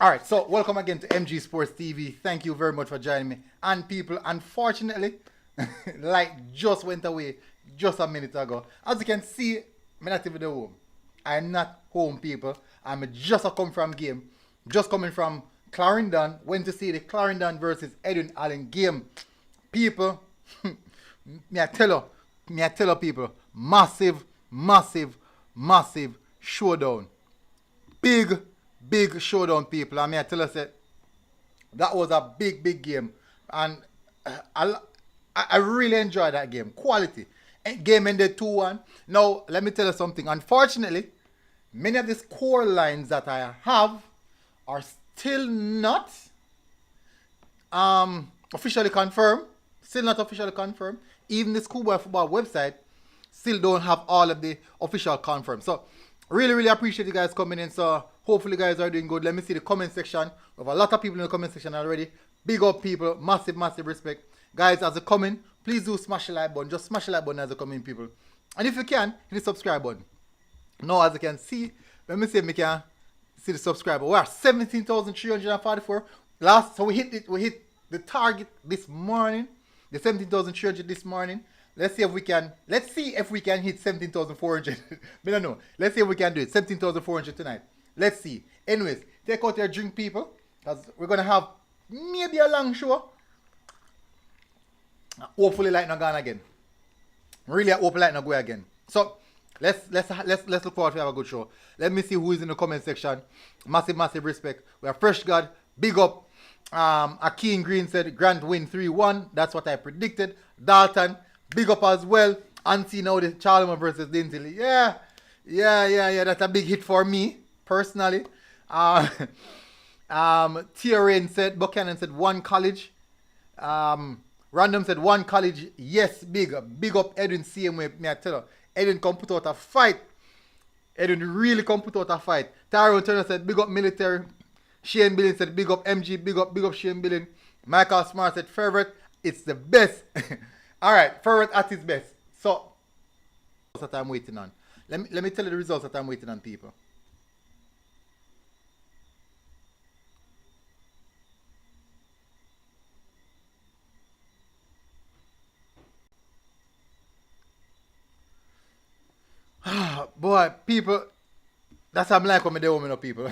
All right, so welcome again to MG Sports TV. Thank you very much for joining me. And people, unfortunately, light just went away just a minute ago. As you can see, I'm not even at home. I'm not home, people. I'm just a come from game. Just coming from Clarendon. Went to see the Clarendon versus Edwin Allen game. People, me I tell you people, massive, massive, massive showdown. Big showdown, people. I mean, I tell us that was a big game. And I really enjoyed that game. Quality. Game ended 2-1. Now, let me tell you something. Unfortunately, many of the score lines that I have are still not officially confirmed. Still not officially confirmed. Even the Schoolboy football website still don't have all of the official confirmed. So, really appreciate you guys coming in. So, hopefully you guys are doing good. Let me see the comment section. We have a lot of people in the comment section already. Big up, people. Massive respect. Guys, as you come in, please do smash the like button. Just smash the like button as you come in, people. And if you can, hit the subscribe button. Now, as you can see, let me see if we can see the subscriber. We are 17,344. So we hit the target this morning. The 17,300 this morning. Let's see if we can hit 17,400. I don't know. Let's see if we can do it. 17,400 tonight. Let's see. Anyways, take out your drink, people, because we're gonna have maybe a long show. Hopefully, light not gone again. Really, I hope light not go again. So let's look forward to have a good show. Let me see who is in the comment section. Massive respect. We have Fresh God. Big up. Akeem Green said Grant win 3-1. That's what I predicted. Dalton, big up as well. And see now the Charlemagne versus Dinsley. Yeah. That's a big hit for me personally. Buchanan said one college. Random said one college. Yes, big up Edwin. Same way, me I tell you. Edwin come put out a fight. Edwin really come put out a fight. Tyrone Turner said big up military. Shane Billing said big up MG. Big up Shane Billing. Michael Smart said favorite. It's the best. Alright, favorite at his best. So that I'm waiting on. Let me tell you the results that I'm waiting on, people. Boy, people, that's how I'm like when I do home, you know, people.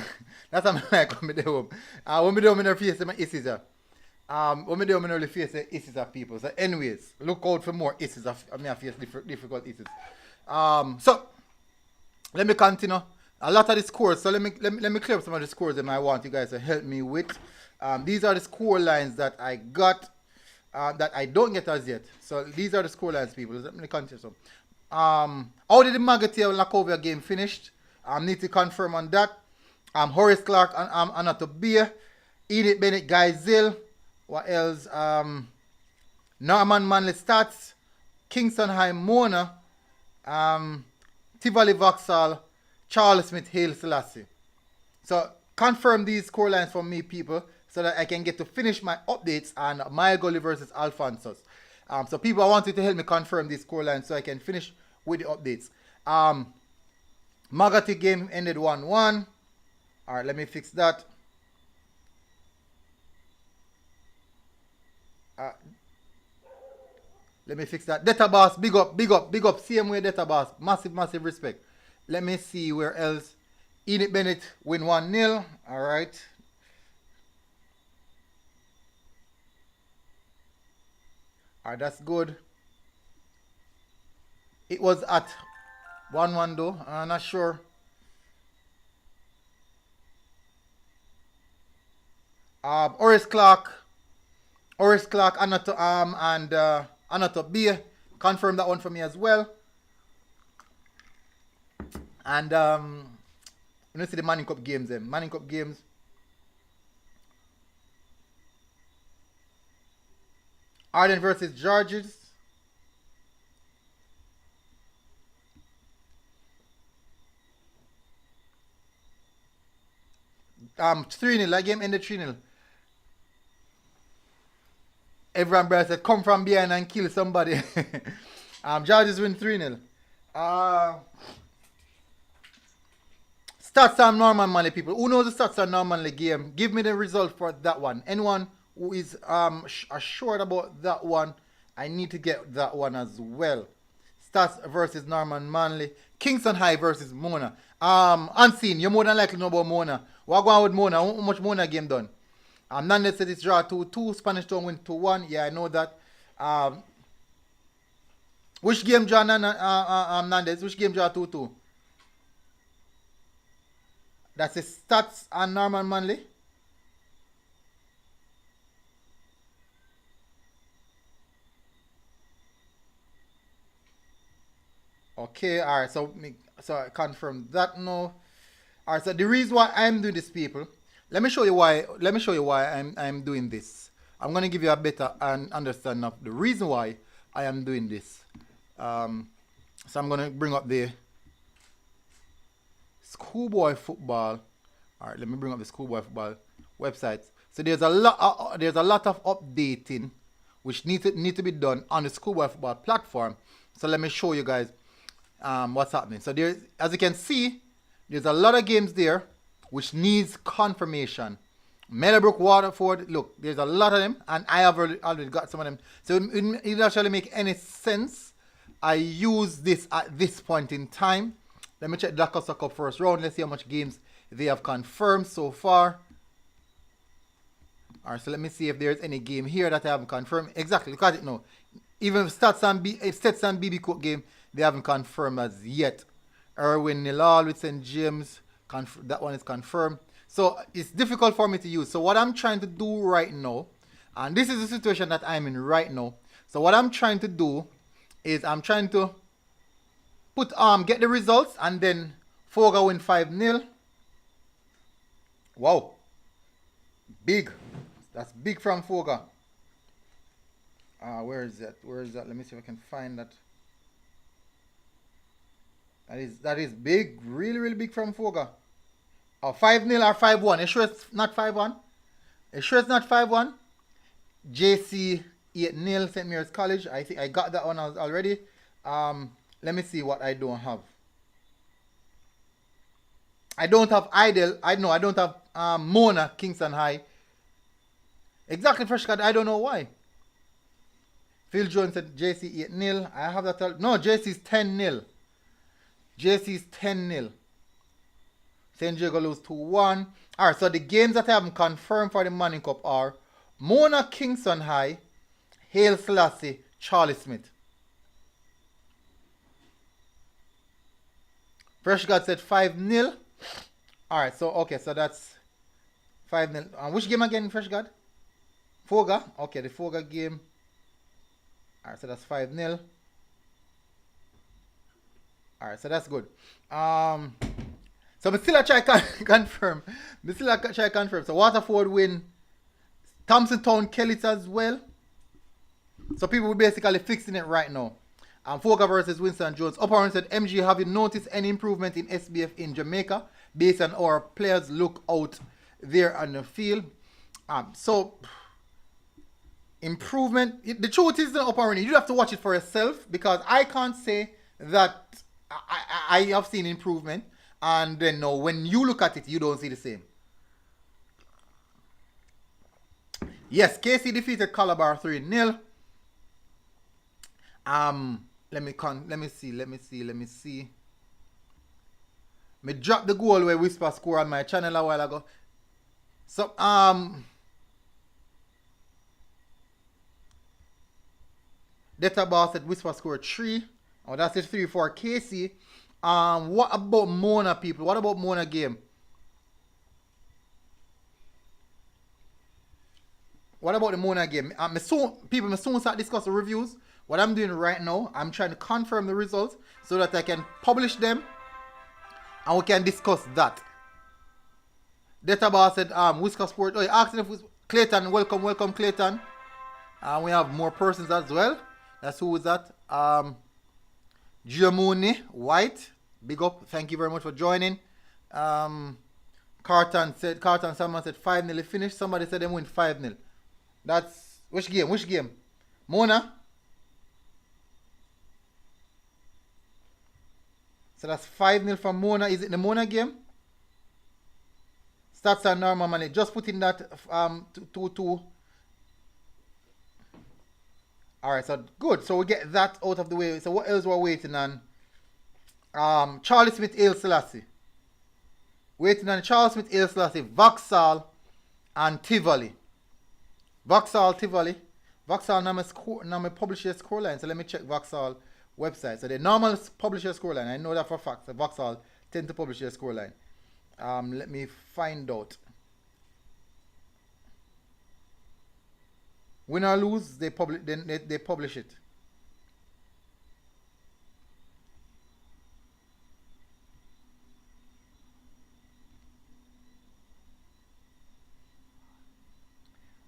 That's how I'm like when I do home. When I do home in their face, my issues are. When I do home in their face, the issues are people. So anyways, look out for more issues. I face difficult issues. So, let me continue. A lot of the scores. So let me clear up some of the scores that I want you guys to help me with. These are the score lines that I got that I don't get as yet. So these are the score lines, people. Let me continue some. How did the Magatia Lakovia game finished? Need to confirm on that. Horace Clark and Anato Beer. Edith Bennett Guy Zill. What else? Norman Manley Stats. Kingston High Mona. Tivoli Vauxhall. Charles Smith Hale Selassie. So confirm these score lines for me, people, so that I can get to finish my updates on My Gully versus Alphonsus. So people, I want you to help me confirm these score lines so I can finish with the updates. Magati game ended 1-1. Alright, let me fix that. Let me fix that. Data Boss, big up. Same way, Data Boss. Massive respect. Let me see where else. Enid Bennett win 1-0. Alright. Alright, that's good. It was at 1-1 though. I'm not sure. Horace Clark, Anato and Anato B. Confirm that one for me as well. And you know, see the Manning Cup games then. Manning Cup games. Arden versus Georges. 3-0. That game ended 3-0. Everyone brother said come from behind and kill somebody. Georges win 3-0. Stats on Norman Manley, people. Who knows the stats on Norman Manley game? Give me the result for that one. Anyone who is assured about that one, I need to get that one as well. Stats versus Norman Manley. Kingston High versus Mona. Unseen, you more than likely know about Mona. What going on with Mona? How much Mona game done? Nandez said it's draw 2-2. Spanish Town win 2-1. Yeah, I know that. Which game draw Nandez? Which game draw 2-2? That's the stats on Norman Manley. Okay, alright, so I confirm that now. Alright, so the reason why I'm doing this, people, let me show you why I'm doing this. I'm gonna give you a better understanding of the reason why I am doing this. So I'm gonna bring up the Schoolboy football. Alright, let me bring up the Schoolboy football website. So there's a lot of updating which need to be done on the Schoolboy football platform. So let me show you guys what's happening. So there's, as you can see, there's a lot of games there which needs confirmation. Meadowbrook, Waterford, look, there's a lot of them, and I have already got some of them. So it doesn't actually make any sense I use this at this point in time. Let me check the Costa Cup first round. Let's see how much games they have confirmed so far. Alright, so let me see if there's any game here that I haven't confirmed. Exactly, look at it now. Even Stats and BB Cook game, they haven't confirmed as yet. Erwin Nilal with St. James, that one is confirmed. So it's difficult for me to use. So what I'm trying to do right now, and this is the situation that I'm in right now. So what I'm trying to do is I'm trying to put get the results, and then Foga win 5-0. Wow. Big. That's big from Foga. Where is that? Where is that? Let me see if I can find that. That is big. Really, really big from Foga. 5-0 or 5-1. You sure it's not 5-1? You sure it's not 5-1? JC 8-0 St. Mary's College. I think I got that one already. Let me see what I don't have. I don't have Idle. I don't have Mona Kingston High. Exactly, Fresh Card. I don't know why. Phil Jones said JC 8-0. I have that. No, JC's 10-0. JC's 10-0. St. Jago lose 2-1. Alright, so the games that I haven't confirmed for the Manning Cup are Mona Kingston High, Hale Selassie, Charlie Smith. Fresh God said 5-0. Alright, so okay, so that's 5-0. Which game again, Fresh God? Foga. Okay, the Foga game. Alright, so that's 5-0. Alright, so that's good. So I still try confirm. So Waterford win. Thompson Town Kellys as well. So people will basically fixing it right now. Foga versus Winston Jones. Upper said, MG, have you noticed any improvement in SBF in Jamaica based on our players look out there on the field? So improvement. The truth is, the upper you have to watch it for yourself, because I can't say that I have seen improvement, and then no, when you look at it, you don't see the same. Yes, KC defeated Calabar 3-0. Let me see. Me drop the goal where Whisper score on my channel a while ago. So Data Boss said Whisper scored 3. Oh, that's it, 3 for KC. What about Mona, people? What about Mona game? What about the Mona game? People, I soon start discussing reviews. What I'm doing right now, I'm trying to confirm the results so that I can publish them and we can discuss that. Data Boss said, Whisker Sport. Oh, asking if Clayton, welcome Clayton. We have more persons as well. That's who is that? Giamone White, big up. Thank you very much for joining. Carton someone said 5-0 finished. Somebody said they win 5-0. That's which game? Mona. So that's 5-0 for Mona. Is it the Mona game? Stats are normal money. Just put in that two. Alright, so good. So we get that out of the way. So what else we're waiting on? Charlie Smith Haile Selassie. Waiting on Charles Smith Haile Selassie, Vauxhall, and Tivoli. Vauxhall, Tivoli. Vauxhall now my publisher scoreline. So let me check Vauxhall website. So the normal publisher scoreline, I know that for a fact. So Vauxhall tend to publish their scoreline. Let me find out. Win or lose, they publish it.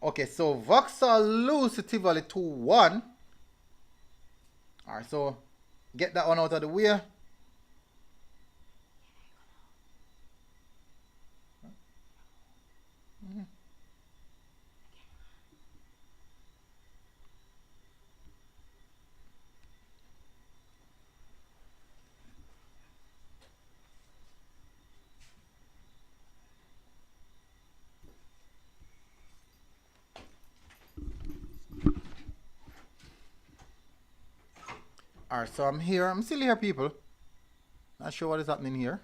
Okay, so Vauxhall lose to Tivoli 2-1. Alright, so get that one out of the way. Alright, so I'm here. I'm still here, people. Not sure what is happening here.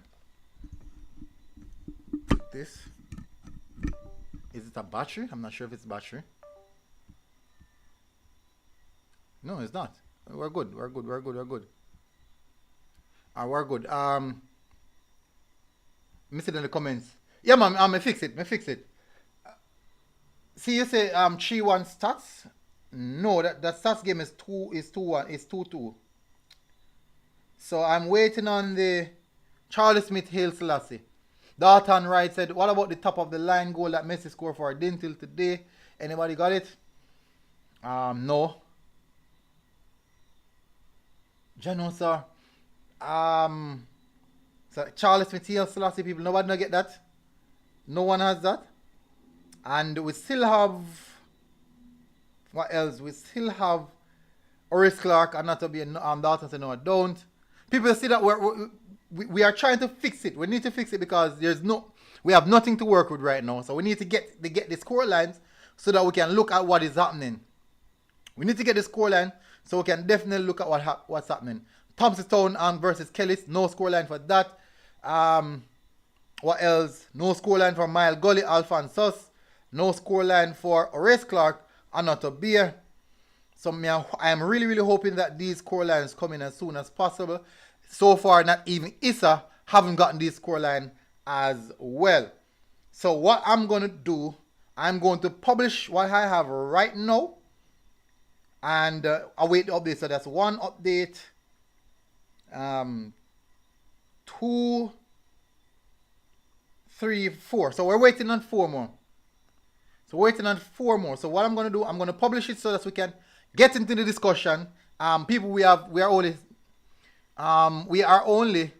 This. Is it a battery? I'm not sure if it's battery. No, it's not. We're good. We're good. We're good. We're good. We're good. Missing in the comments. Yeah, man. I fix it. I fix it. See, you say 3-1 stats. No, that stats game is 2-1. It's 2-2. So I'm waiting on the Charlie Smith Haile Selassie. Dalton Wright said, what about the top of the line goal that Messi scored for Arden till today? Anybody got it? No. Jano, sir. So Charlie Smith Haile Selassie, people, nobody no get that? No one has that? And we still have, what else? We still have Horace Clark and not to be Dalton said no, I don't. People see that we are trying to fix it. We need to fix it because we have nothing to work with right now. So we need to get the score lines so that we can look at what is happening. We need to get the score line so we can definitely look at what's happening. Thompsontown versus Kellis, no score line for that. What else? No score line for Mile Gully, Alphonsus. No score line for Horace Clark, Another Beer. So I am really, really hoping that these score lines come in as soon as possible. So far, not even Issa haven't gotten this score line as well. So what I'm going to do, I'm going to publish what I have right now. And await the update. So that's one update. 2, 3, 4. So we're waiting on 4 more. So we're waiting on 4 more. So what I'm going to do, I'm going to publish it so that we can get into the discussion. People, we are only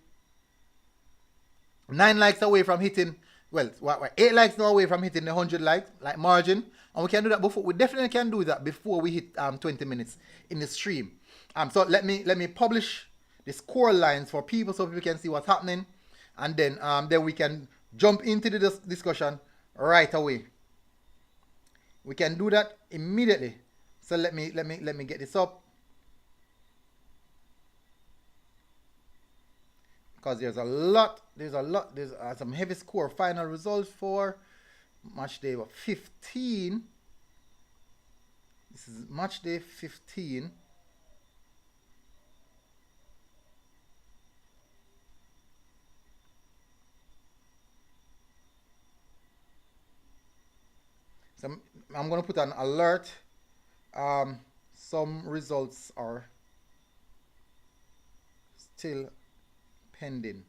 9 likes away from hitting. Well, we're 8 likes now away from hitting the 100 like margin, and we can do that before. We definitely can do that before we hit 20 minutes in the stream. So let me publish the score lines for people so people can see what's happening, and then we can jump into the discussion right away. We can do that immediately. So let me get this up, because there's some heavy score final results for match day 15. This is match day 15. So I'm going to put an alert. Some results are still pending.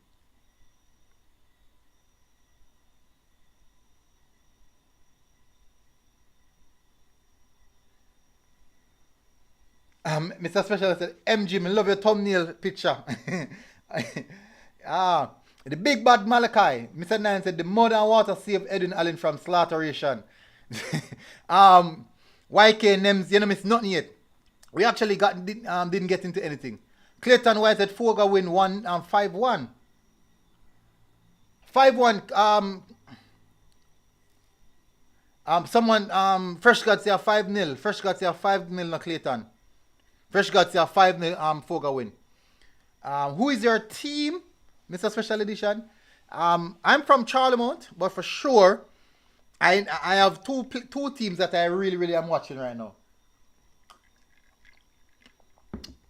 Mr. Special said, MG, I love your thumbnail picture. The big bad Malachi. Mr. Nine said, the mud and water saved Edwin Allen from slaughteration. YK Nems, you know, it's nothing yet. We actually didn't get into anything. Clayton White said Foga win 5-1. 5-1. Fresh God say a 5-0. Fresh God say a 5-0 na Clayton. Fresh God say a 5-0 Foga win. Who is your team, Mr. Special Edition? I'm from Charlemont, but for sure, I have two teams that I really am watching right now.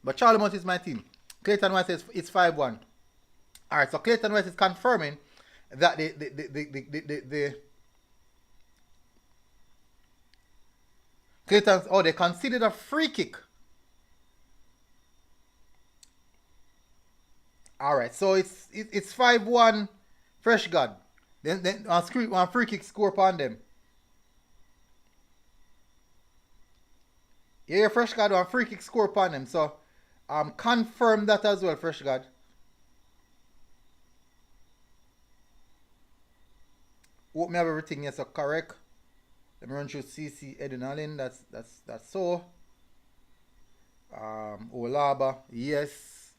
But Charlemont is my team. Clayton West says it's 5-1. All right, so Clayton West is confirming that the Clayton, they considered a free kick. All right, so it's 5-1 Fresh God. Then one free kick score upon them. Yeah, Fresh God one free kick score upon them. So confirm that as well, Fresh God. Hope me have everything yes, so correct. Let me run through CC Edwin Allen. That's so. Olaba, yes.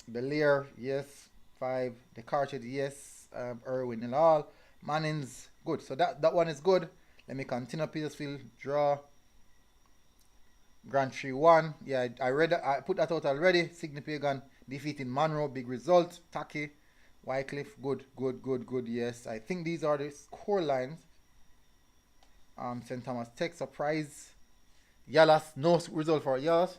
Belair, yes. 5. The Cartridge, yes. Irwin and all. Mannings, good. So that one is good. Let me continue. Petersfield, draw. Grand 3-1. Yeah, I put that out already. Sydney Pagan defeating Monroe, big result. Taki, Wycliffe, good. Yes, I think these are the score lines. St. Thomas Tech, surprise. Yalas, no result for Yalas.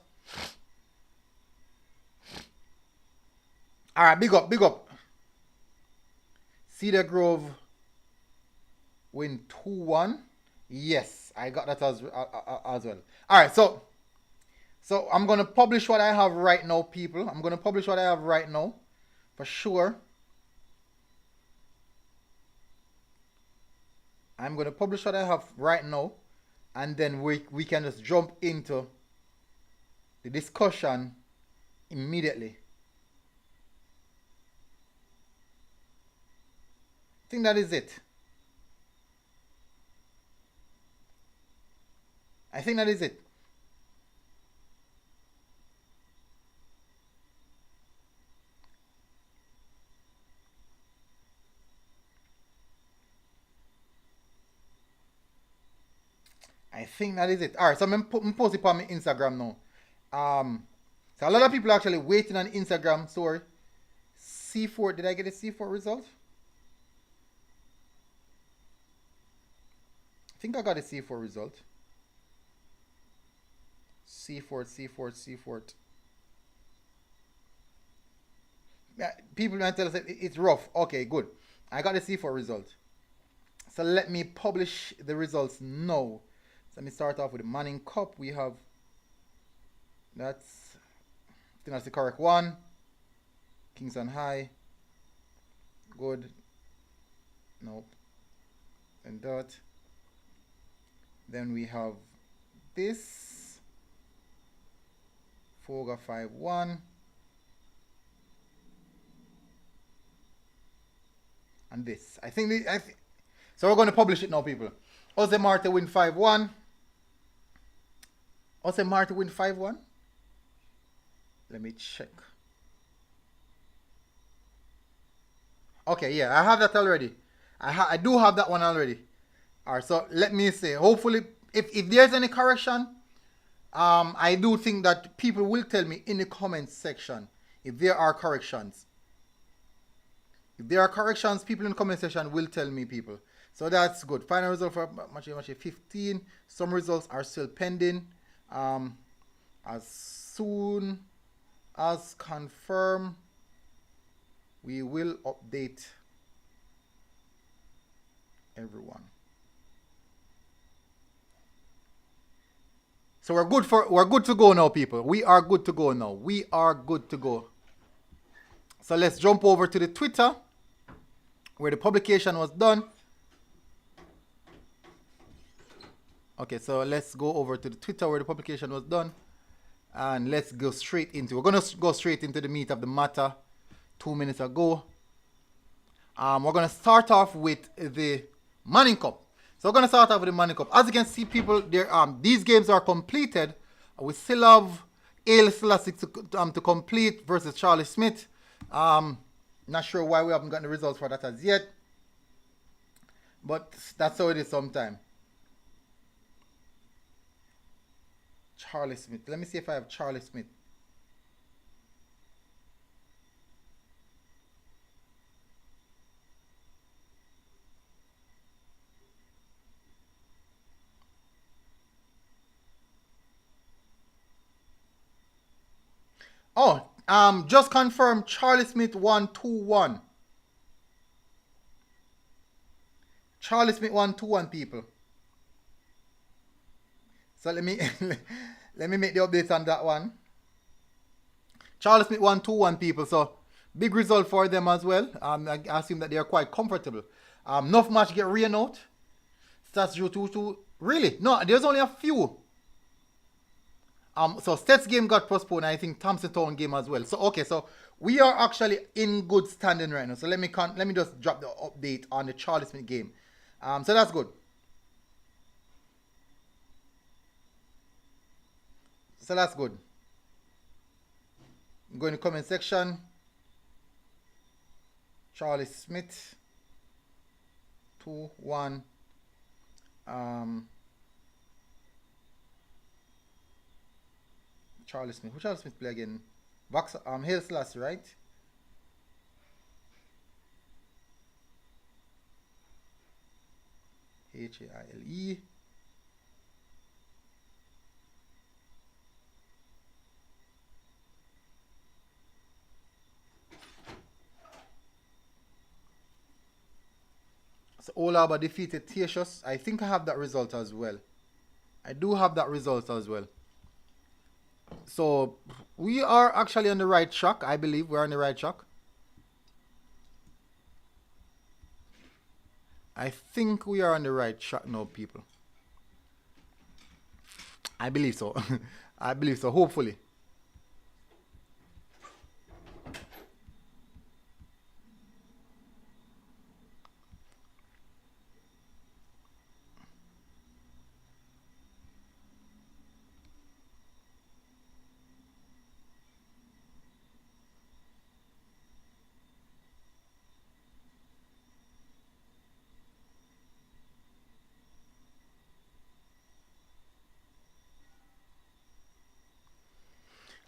Alright, big up. Cedar Grove win 2-1. Yes, I got that as well. Alright, so I'm going to publish what I have right now, people. I'm going to publish what I have right now. For sure. I'm going to publish what I have right now. And then we can just jump into the discussion immediately. I think that is it. I think that is it. Alright, so I'm post it on my Instagram now. So a lot of people are actually waiting on Instagram story. C4, did I get a C4 result? I think I got a C4 result. C4. Yeah, people might tell us it's rough. Okay, good. I got a C4 result. So let me publish the results now. So let me start off with the Manning Cup. We have I think that's the correct one. Kingston High. Good. Nope. And that. Then we have this. Foga 5-1. And this. So we're going to publish it now, people. Jose Marte win 5-1. Jose Marte win 5-1. Let me check. Okay, yeah, I have that already. I do have that one already. Alright, so let me say, hopefully, if there's any correction, I do think that people will tell me in the comments section if there are corrections. If there are corrections, people in the comment section will tell me, people. So that's good. Final result for match 15. Some results are still pending. As soon as confirmed, we will update everyone. So we're good to go now, people. We are good to go now. We are good to go. So let's jump over to the Twitter where the publication was done. Okay, so let's go over to the Twitter where the publication was done. And let's go straight into, we're going to go straight into the meat of the matter 2 minutes ago. We're going to start off with the Manning Cup. So we're going to start off with the Manning Cup. As you can see, people, there these games are completed. We still have Ale Selassie to complete versus Charlie Smith. Not sure why we haven't gotten the results for that as yet. But that's how it is sometimes. Charlie Smith. Let me see if I have Charlie Smith. Oh, just confirm Charlie Smith 121. Charlie Smith 121 people. So let me let me make the updates on that one. Charlie Smith 121 people. So big result for them as well. I assume that they are quite comfortable. Enough match get rain out. Stats drew 2-2. Really? No, there's only a few. So Stet's game got postponed. I think Thompson Town game as well. So okay, so we are actually in good standing right now. So let me just drop the update on the Charlie Smith game. So that's good. So that's good. Go in the comment section. Charlie Smith 2-1. Charlie Smith. Who Charlie Smith play again? Hail Selassie, right? Haile. So Olaba defeated Theatius. I think I have that result as well. I do have that result as well. So we are actually on the right track. I believe we're on the right track. I think we are on the right track now, people. I believe so. I believe so, hopefully.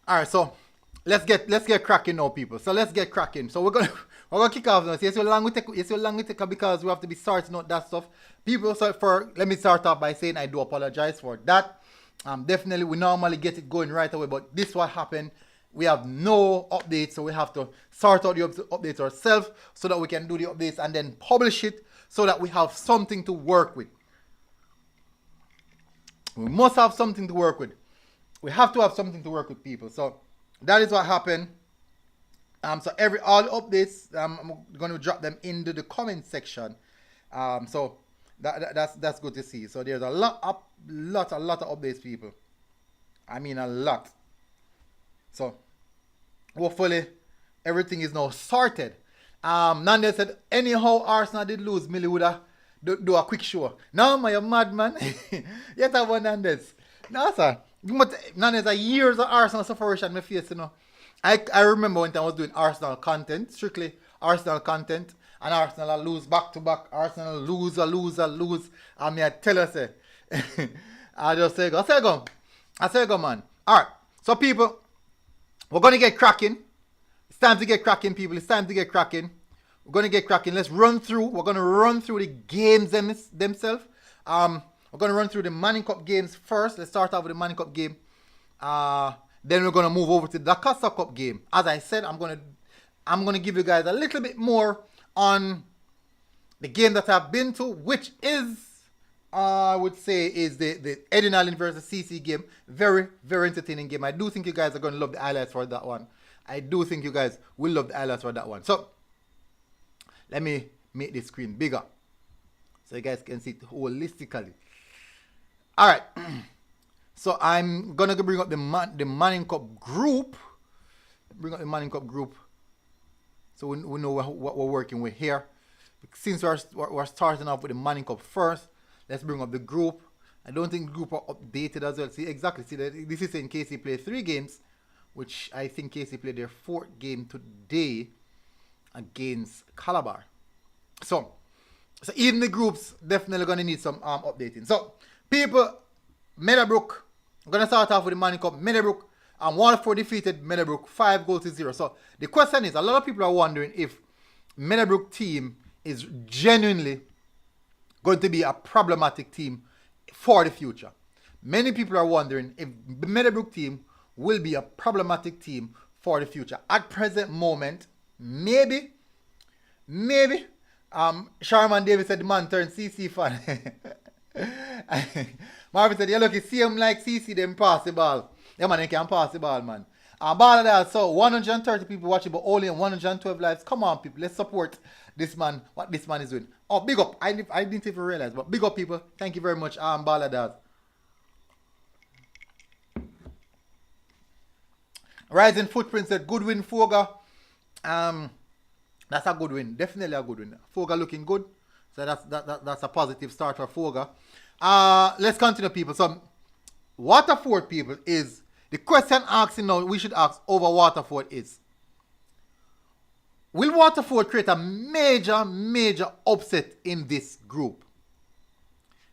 All right, so let's get cracking now, people. So let's get cracking. So we're gonna kick off now. So yes, so long we take because we have to be sorting out that stuff. People, so let me start off by saying I do apologize for that. Definitely we normally get it going right away, but this what happened. We have no updates, so we have to sort out the updates ourselves so that we can do the updates and then publish it so that we have something to work with. We must have something to work with. We have to have something to work with, people. So that is what happened. So all updates, I'm going to drop them into the comment section. So that's good to see. So there's a lot of updates, people. I mean a lot. So hopefully everything is now sorted. Nandez said, anyhow Arsenal did lose, Millie would have do a quick show. Now am I a madman? Yet I want Nandez. No, sir. Nandez a years of Arsenal suffering in my face, you know. I remember when I was doing Arsenal content, strictly Arsenal content, and Arsenal lose back to back. Arsenal lose. I mean, I tell you, say, I just say go, man. All right, so people, we're gonna get cracking. It's time to get cracking, people. It's time to get cracking. We're gonna get cracking. Let's run through. We're gonna run through the games themselves. We're gonna run through the Manning Cup games first. Let's start off with the Manning Cup game. Then we're gonna move over to the Casa Cup game. As I said, I'm gonna give you guys a little bit more on the game that I've been to, which is I would say is the Edwin Allen versus CC game. Very, very entertaining game. I do think you guys are gonna love the highlights for that one. I do think you guys will love the highlights for that one. So let me make this screen bigger so you guys can see it holistically. All right. So I'm gonna bring up the Manning Cup group. Bring up the Manning Cup group, so we know what we're working with here. Since we're starting off with the Manning Cup first, let's bring up the group. I don't think the group are updated as well. See exactly. See that this is in case he played 3 games, which I think Casey played their 4th game today against Calabar. So So even the groups definitely gonna need some updating. So people, Meadowbrook, I'm gonna start off with the Manning Cup. Meadowbrook and Waterford defeated Meadowbrook 5-0. So the question is, a lot of people are wondering if Meadowbrook team is genuinely going to be a problematic team for the future. Many people are wondering if the Meadowbrook team will be a problematic team for the future. At present moment, maybe. Sharman Davis said the man turned CC fan. Marvin said, yeah, look, you see him like CC, them pass the ball. Yeah, man, they can pass the ball, man. Ball of that, so 130 people watching, but only 112 lives. Come on, people, let's support this man, what this man is doing. Oh, big up. I didn't even realize, but big up, people. Thank you very much, Baladas. Rising Footprints said, good win, Foga. That's a good win. Definitely a good win. Foga looking good. So that's a positive start for Foga. Let's continue, people. So, Waterford, people, is the question asking now we should ask over Waterford is, will Waterford create a major upset in this group?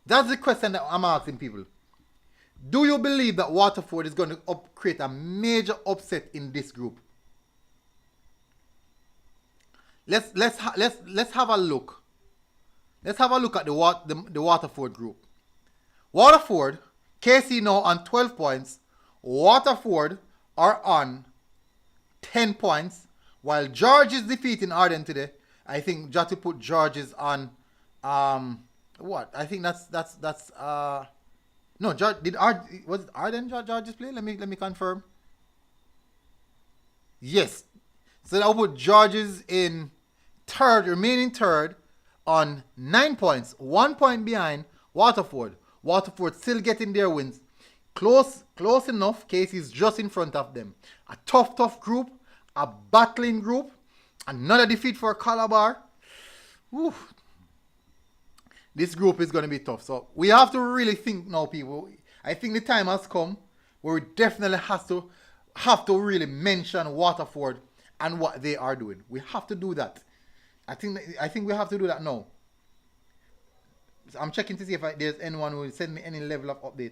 That's the question that I'm asking people. Do you believe that Waterford is going to create a major upset in this group? Let's have a look. Let's have a look at the Waterford group. Waterford, KC now on 12 points. Waterford are on 10 points. While George is defeating Arden today. I think just to put George's on what? I think that's no, George was it Arden George's play? Let me confirm. Yes. So I'll put George's in remaining third on 9 points, 1 point behind Waterford. Waterford still getting their wins. Close enough. Casey's just in front of them. A tough group, a battling group. Another defeat for Calabar. Whew. This group is going to be tough. So we have to really think now, people. I think the time has come where we definitely have to really mention Waterford and what they are doing. We have to do that. I think we have to do that now. So I'm checking to see if there's anyone who will send me any level of update.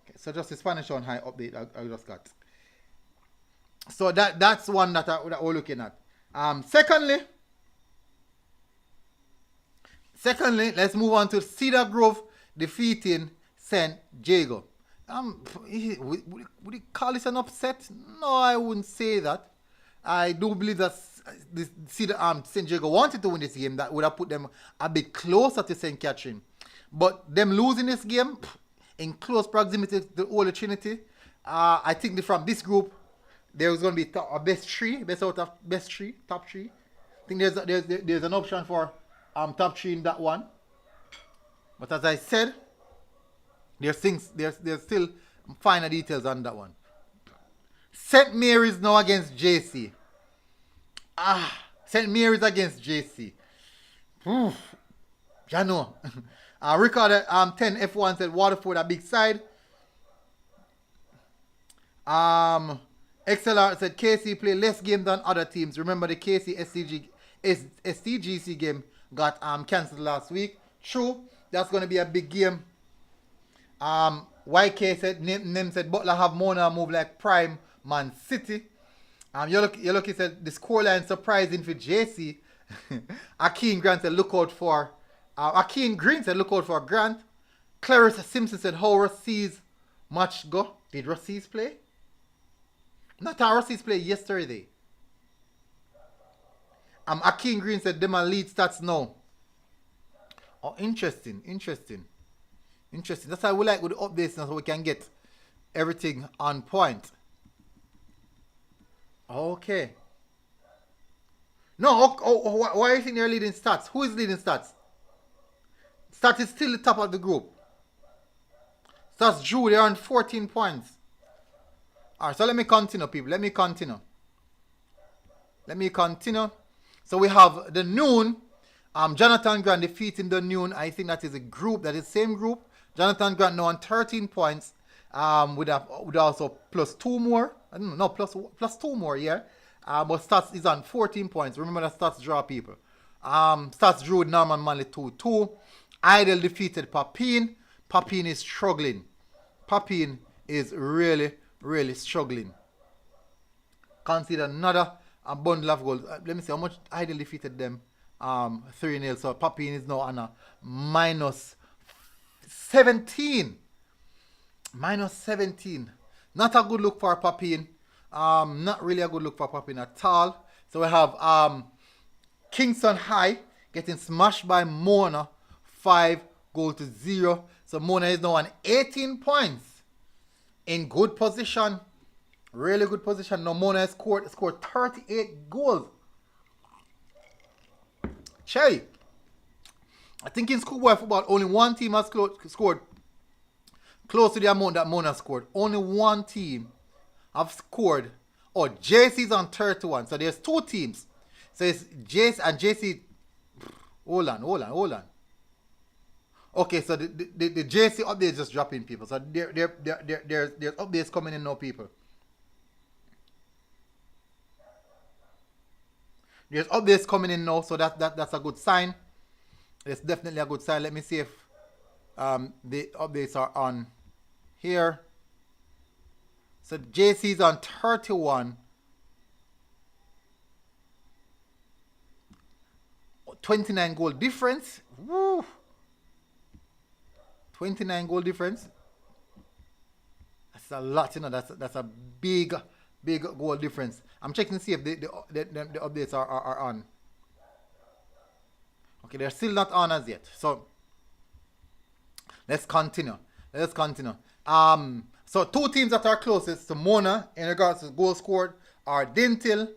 Okay, so just the Spanish on high update I just got. So that's one that we're looking at. Secondly, let's move on to Cedar Grove defeating St. Jago. Would you call this an upset? No, I wouldn't say that. I do believe that St. Jago wanted to win this game. That would have put them a bit closer to St. Catherine. But them losing this game in close proximity to the Holy Trinity, I think from this group, there's going to be a best three. Top three. I think there's an option for top three in that one. But as I said, there's still finer details on that one. St. Mary's now against JC. St. Mary's against JC. You know. Rickard 10 F1 said Waterford a big side. XLR said KC play less games than other teams. Remember the KC STGC game got cancelled last week. True, that's going to be a big game. YK said, Nim said Butler have Mona move like Prime Man City. Yoloki said the scoreline surprising for JC. Akeem Grant said look out for Akeem Green said look out for Grant. Clarissa Simpson said how Rossi's match go. Did Rossi's play? Not how Rossi's play yesterday. Akeem Green said them are lead stats now. Oh, interesting. That's why we like with the updates now so we can get everything on point. Okay. No, why do you think they're leading stats? Who is leading stats? Stats is still the top of the group. Stats Drew, they're on 14 points. Alright, so let me continue, people. Let me continue. So we have the Noon. Jonathan Grant defeating the Noon. I think that is a group, that is the same group. Jonathan Grant now on 13 points. With also plus 2 more. I don't know, plus 2 more, yeah. But Stats is on 14 points. Remember that Stats draw people. Stats drew with Norman Manley 2-2. Idle defeated Papine. Papine is struggling. Papine is really, really struggling. Consider another bundle of goals. Let me see how much Idle defeated them. 3-0. So Papine is now on a minus 17. Minus 17. Not a good look for Papine. Not really a good look for Papine at all. So we have Kingston High getting smashed by Mona 5-0. So Mona is now on 18 points. In good position. Really good position. Now Mona has scored 38 goals. Che, I think in schoolboy football, only one team has scored close to the amount that Mona scored. Only one team have scored. Oh, JC's on 31. So there's two teams. So it's JC and JC. Hold on. Okay, so the JC update is just dropping people. So there's updates coming in now, people. There's updates coming in now, so that's a good sign. It's definitely a good sign. Let me see if the updates are on here. So JC is on 31. 29 goal difference. Woo! 29 goal difference. That's a lot, you know. That's a big goal difference. I'm checking to see if the updates are on. Okay, they're still not on as yet. So let's continue. So two teams that are closest to Mona in regards to goal scored are Dintil,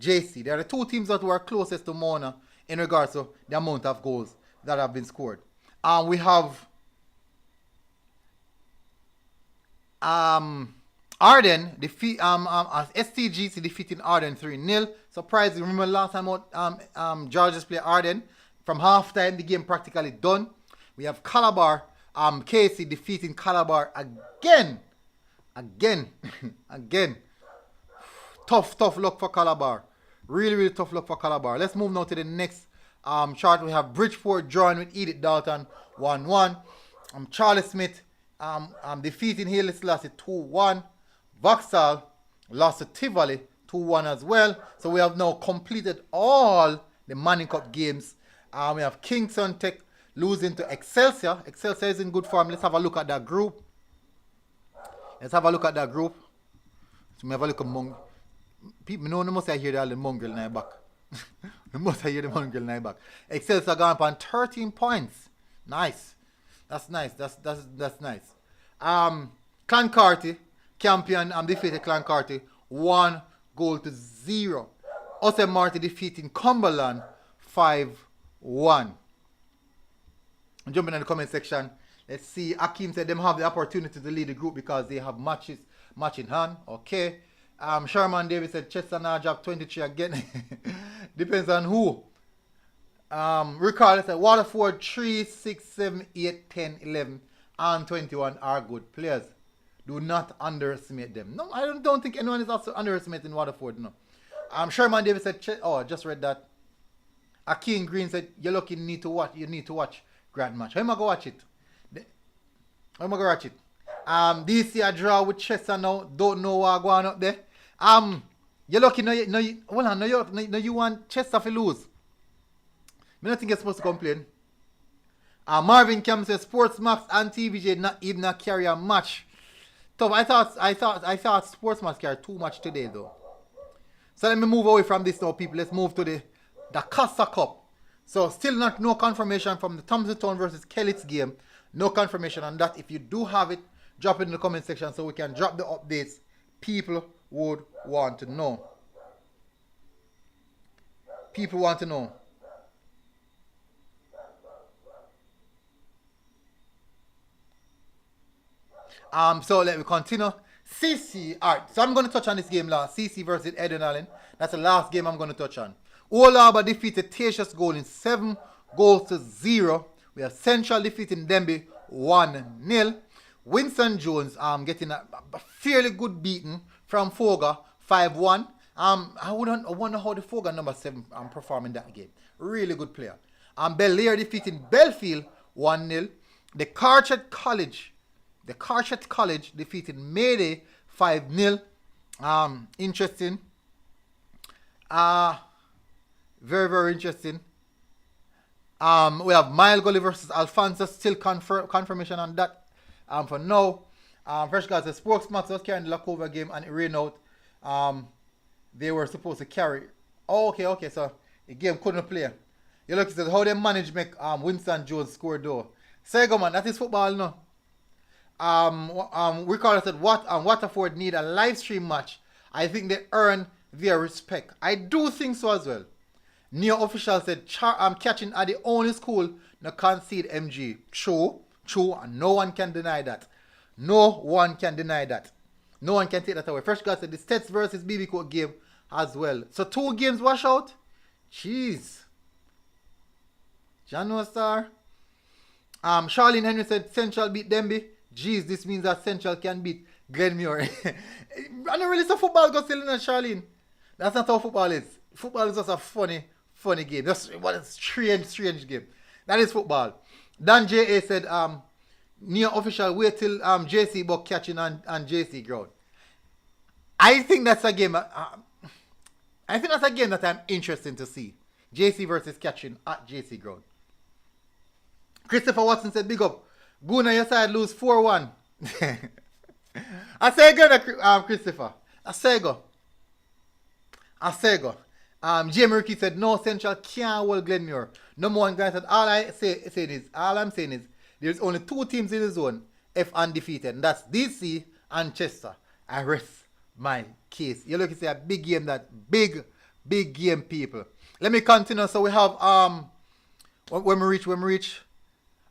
JC. They are the two teams that were closest to Mona in regards to the amount of goals that have been scored. We have Arden defeat STGC defeating Arden 3-0. Surprising. Remember last time Georges play Arden. From halftime the game practically done. We have Calabar Casey defeating Calabar again. Tough luck for Calabar. Really tough luck for Calabar. Let's move now to the next chart. We have Bridgeport drawing with Edith Dalton 1-1. Charlie Smith defeating Haile Selassie 2-1. Vauxhall lost to Tivoli 2-1 as well. So we have now completed all the Manning Cup games. We have Kingston Tech losing to Excelsior. Excelsior is in good form. Let's have a look at that group. So we have a look at Mongrel. People know must hear the Mongrel in the back. Excelsior gone up on 13 points. Nice. That's nice. That's nice. Clancarty champion defeated Clancarty 1-0. Osem Marty defeating Cumberland 5-1. Jumping in the comment section. Let's see. Akeem said them have the opportunity to lead the group because they have match in hand. Okay. Sherman Davis said Chester now drop 23 again. Depends on who. Ricardo said Waterford 3, 6, 7, 8, 10, 11 and 21 are good players. Do not underestimate them. No, I don't think anyone is also underestimating Waterford. No. Sherman Davis said, just read that. Akeem Green said, you're lucky you need to watch Grand Match. How am I going to watch it? DC a draw with Chester now. Don't know what going up there. You're lucky no you want Chester to lose. I don't think you're supposed to complain. Marvin Kemp says Sportsmax and TVJ not even carry a match. Tough. I thought Sportsmax carry too much today though. So let me move away from this now, people. Let's move to the Costa Cup. So still no confirmation from the Thompson Town versus Kellett's game. No confirmation on that. If you do have it, drop it in the comment section so we can drop the updates people would want to know. People want to know. So let me continue. CC, alright, so I'm going to touch on this game last. CC versus Edwin Allen. That's the last game I'm going to touch on. Old Harbour defeated Tatius Gold in 7-0. We have Central defeating Denby 1-0. Winston Jones getting a fairly good beating from Foga 5-1. I wonder how the Fogan number 7 perform in that game. Really good player. Belair defeating Belfield 1-0. The Carchet College defeated Mayday 5-0. Interesting. Very, very interesting. We have Mile Gully versus Alfonso. Still confirmation on that. For now. Fresh guys, the Spokesmax was carrying the Lacova game and it ran out. They were supposed to carry. Oh, okay. So the game couldn't play. You look at how they manage make Winston Jones score though. Sego man, that is football no. Ricardo said Waterford need a live stream match. I think they earn their respect. I do think so as well. Neo official said catching at the only school no concede MG. True, and no one can deny that. No one can take that away. Fresh guy said the Stets versus BB Court game as well. So 2 games wash out. Jeez. Jano Star. Charlene Henry said Central beat Denby. Jeez, this means that Central can beat Glenmuir. I don't really say football goes still in Charlene. That's not how football is. Football is just a funny game. That's what a strange game. That is football. Dan J.A. said near official wait till JC Buck catching on JC ground. I think that's a game. I think that's a game that I'm interested to see. JC versus catching at JC ground. Christopher Watson said, big up. Guna, your side lose 4-1. I say go, Christopher. I say go. Jamie Ricky said, no, Central can't hold Glenmuir. Number one guy said, all I'm saying is, there's only 2 teams in the zone, F undefeated, and that's DC and Chester. I rest my case. You look at a big game, that big game, people. Let me continue. So we have when we reach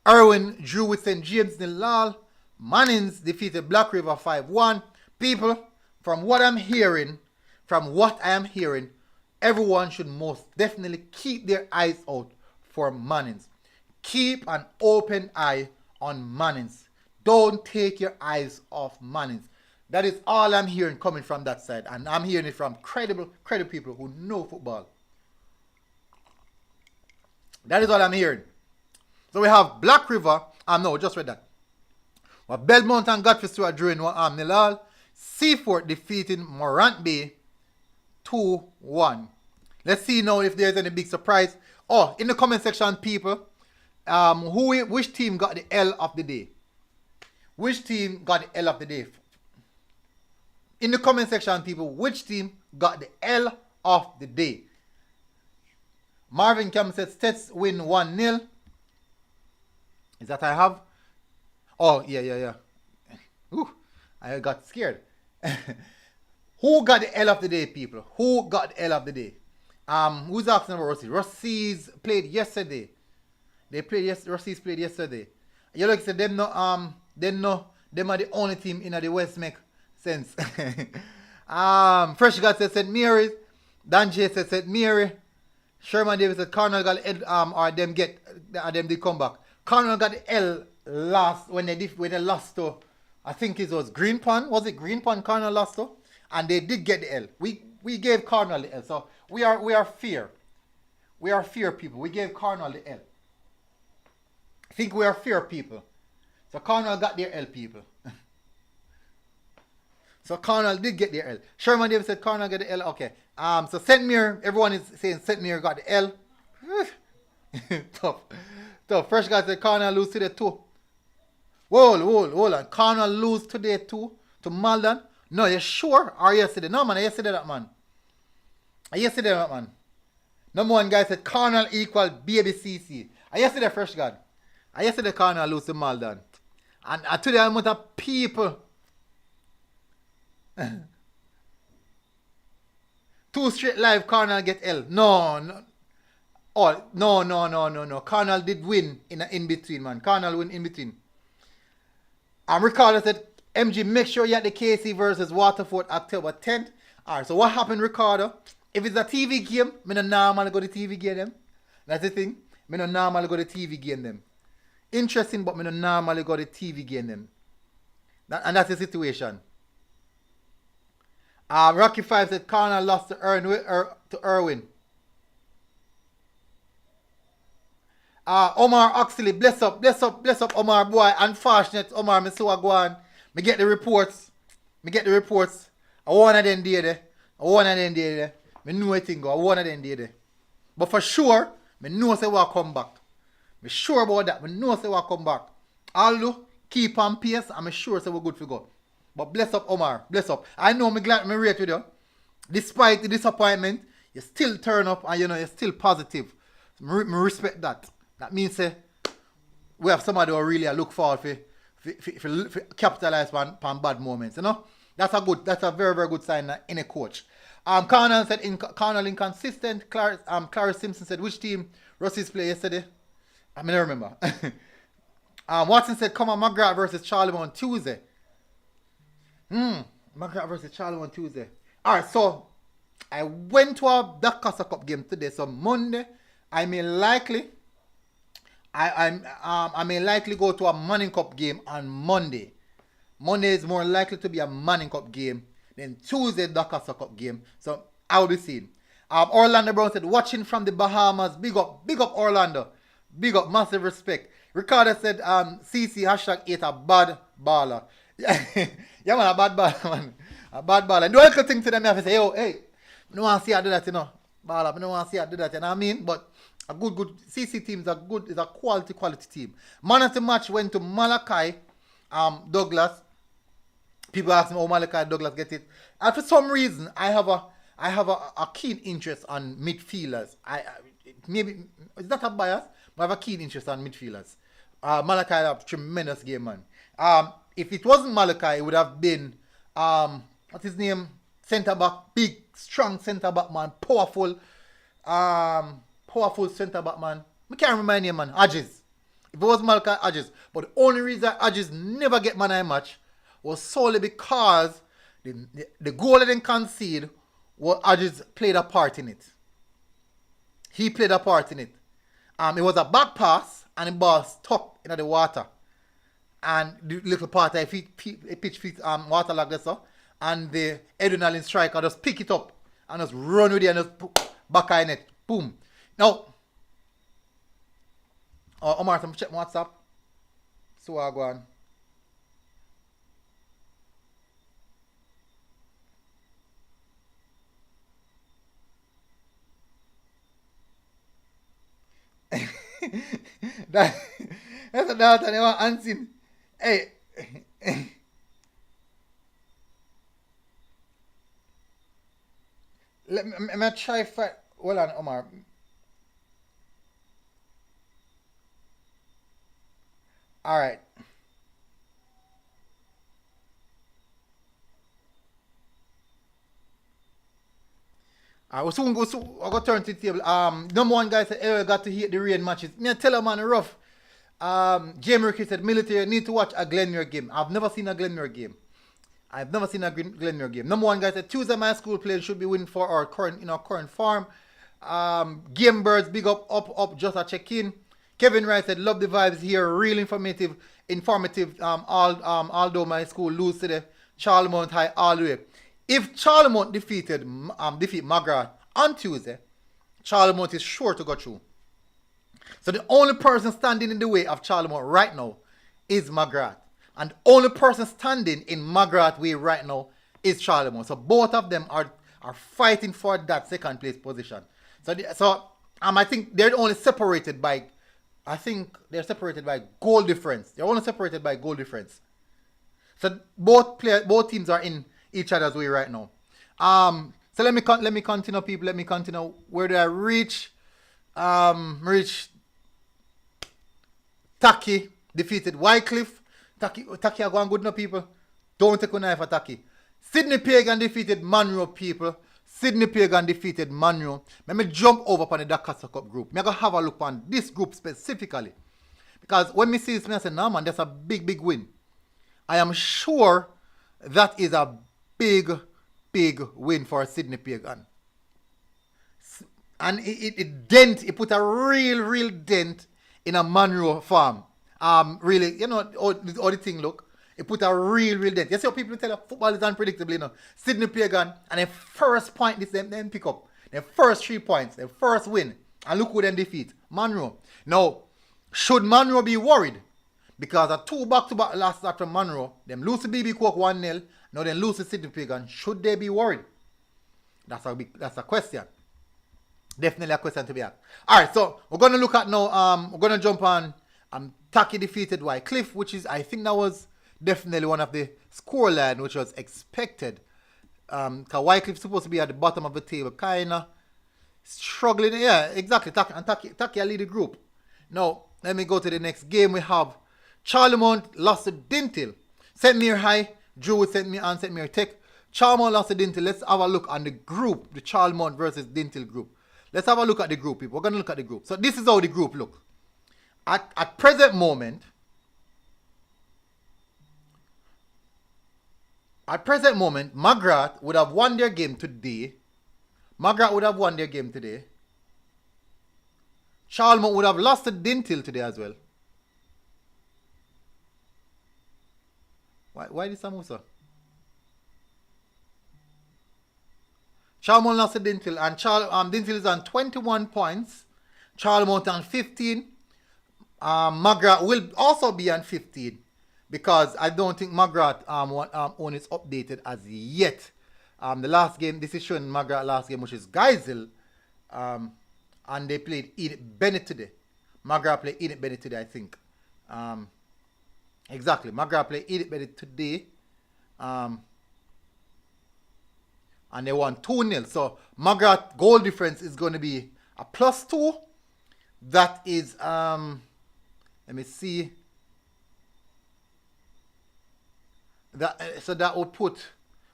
Edwin drew with St. James in Lal. Mannings defeated Black River 5-1. People, from what I am hearing, everyone should most definitely keep their eyes out for Mannings. Keep an open eye on Mannings. Don't take your eyes off Mannings. That is all I'm hearing coming from that side. And I'm hearing it from credible people who know football. That is all I'm hearing. So we have Black River. No, just read that. Well, Belmont and Godfrey Stewart drawing 1-0. Seafort defeating Morant Bay 2-1. Let's see now if there's any big surprise. Oh, in the comment section, people, which team got the L of the day? Which team got the L of the day? In the comment section, people, which team got the L of the day? Marvin Cam said Stets win 1-0. Is that I have? Oh, yeah. Ooh, I got scared. Who got the L of the day, people? Who got the L of the day? Who's asking about Rossies? Rossies played yesterday. Rossies played yesterday. You look at them are the only team in the West make sense. Fresh God said St. Mary's. Dan J said St. Mary. Sherman Davis said Cardinal got or them did come back. Cardinal got the L last when they lost to, I think it was Greenpond. Was it Greenpond Cardinal lost to? And they did get the L. We gave Cardinal the L. So we are fair. We are fair people. We gave Cardinal the L. I think we are fair people. So Cardinal got their L, people. So Cardinal did get their L. Sherman Davis said Cardinal got the L. Okay. So St. Mirror, everyone is saying St. Mirror got the L. Tough. Fresh guy said Cardinal lose today too. Hold on. Cardinal lose today too to Malden. No, you sure? Or yesterday? No, man. Yesterday that man. Number one guy said Cardinal equal baby CC. Yesterday, Fresh God. Yesterday Cardinal lose to Malden. And today I'm with a people. 2 straight live Cardinal get L. No. Oh, no. Cardinal did win in between, man. Cardinal win in between. Ricardo said, MG, make sure you at the KC versus Waterford October 10th. Alright, so what happened, Ricardo? If it's a TV game, I don't normally go to TV game them. That's the thing. I don't normally go to TV game them. Interesting, but I don't normally go to TV game them. And that's the situation. Rocky 5 said Connor lost to Irwin. Omar Oxley, bless up, bless up, bless up, Omar boy. Unfortunate, Omar, me so go on. Me get the reports. Me get the reports. I want them there. I want them there. Me know a thing go. I want them there. But for sure, me know say we'll come back. Me sure about that. Me know say we'll come back. Although, keep on pace, I'm sure say we're good for go. But bless up, Omar. Bless up. I know me glad me rate with you. Despite the disappointment, you still turn up and you know you're still positive. Me respect that. That means we have somebody who really look forward for capitalize on bad moments, you know? That's a very, very good sign in a coach. Connell said Connell inconsistent. Clarence Simpson said which team Rusty's play yesterday? I mean I remember. Watson said come on McGrath versus Charlie on Tuesday. McGrath versus Charlie on Tuesday. Alright, so I went to a Dakota Cup game today. So Monday I may likely go to a Manning Cup game on Monday. Monday is more likely to be a Manning Cup game than Tuesday Dakota Cup game. So I will be seeing. Orlando Brown said watching from the Bahamas. Big up Orlando. Big up, massive respect. Ricardo said CC hashtag ate a bad baller. Yeah man, a bad baller man. A bad baller. And the only thing to them I have to say, yo, hey, I don't want to see I do that, you know. Baller, I don't want to see I do that, you know what I mean? But a good CC team is a quality team. Man of the match went to Malachi Douglas. People ask me, oh, Malachi Douglas get it. And for some reason, I have a keen interest on midfielders. Maybe it's not a bias, but I have a keen interest on midfielders. Malachi had a tremendous game, man. If it wasn't Malachi, it would have been what's his name? Centre back, big, strong centre back, man, powerful centre back, man. I can't remember my name, man. Adges. If it was Malachi, Adges. But the only reason Adges never get man of the match was solely because the goal that they conceded, Adges played a part in it. He played a part in it. It was a back pass and the ball stuck in the water. And the little part of pitch feet water like this, and the Edwin striker just pick it up and just run with it and just back in it. Boom. Now, Omar, I'm check my WhatsApp. So I go on. That's another time I want answering. Hey. Let me try for. Hold on, Omar. All right. We're soon go turn to the table. Number one guy said, "Ever got to hit the rain matches." Me I tell him man rough. Jamie Ricky said, "Military need to watch a Glenmuir game." I've never seen a Glenmuir game. Number one guy said, "Tuesday my school players should be winning for our current farm." Game Birds, big up, just a check in. Kevin Wright said, "Love the vibes here, real informative. Although my school lose to the Charlemont High all the way. If Charlemont defeat McGrath on Tuesday, Charlemont is sure to go through. So the only person standing in the way of Charlemont right now is McGrath. And the only person standing in McGrath way right now is Charlemont. So both of them are fighting for that second place position. So I think they're only separated by goal difference. They're only separated by goal difference. So both teams are in each other's way right now. So let me continue, people. Let me continue. Where do I reach? Reach Taki defeated Wycliffe. Taki are going good now, people. Don't take a knife for Taki. Sydney Pagan defeated Monroe, people. Sydney Pagan defeated Monroe. Let me jump over upon the Dakota Cup group. I'm going to have a look on this group specifically. Because when I see this, I say, no man, that's a big win. I am sure that is a big win for Sydney Pagan. And it put a real dent in a Monroe farm. Really, you know, how the thing look. It put a real dent. You see how people tell you football is unpredictable, you know. Sydney Pagan, and their first point this them pick up. Their first 3 points, their first win. And look who then defeat. Monroe. Now, should Monroe be worried? Because a 2 back-to-back losses after Monroe, them lose to BB Coke 1-0, now then lose to Sydney Pagan. Should they be worried? That's a question. Definitely a question to be asked. Alright, so we're gonna look at now, we're gonna jump on Taki defeated Wycliffe, which is, I think that was definitely one of the scoreline which was expected. Because Wycliffe's supposed to be at the bottom of the table, kinda struggling. Yeah, exactly. Taki lead the group. Now, let me go to the next game. We have Charlemont lost to Dintil. St. Mary High drew with St. Mary Tech. Charlemont lost to Dintil. Let's have a look on the group, the Charlemont versus Dintil group. Let's have a look at the group, people. We're going to look at the group. So this is how the group looks. At present moment, Magrat would have won their game today. Charlemont would have lost to Dintil today as well. Why this Samosa? Charlemont lost to Dintil, and Dintil is on 21 points. Charlemont on 15. Magrat will also be on 15 because I don't think Magrat own is updated as yet. The last game, this is showing Magrat last game, which is Geisel, and they played Edith Bennett today. Magrat played Edith Bennett today, I think. Exactly, Magrat played Edith Bennett today, and they won 2-0. So Magrat goal difference is going to be a +2. That is let me see. So that would put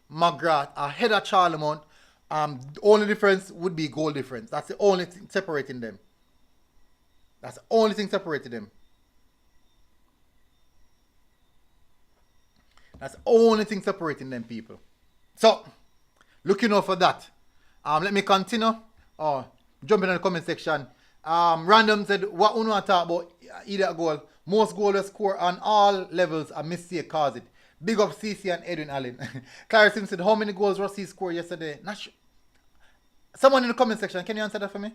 Magrat ahead of Charlemont. The only difference would be goal difference. That's the only thing separating them. That's the only thing separating them. That's the only thing separating them, people. So, looking out for that. Let me continue. Jump in the comment section. Random said, what you want to talk about either goal? Most goals score on all levels, a mistake cause it. Big up CC and Edwin Allen. Clarence Simpson said, how many goals Rossi scored yesterday? Not sure. Someone in the comment section, can you answer that for me?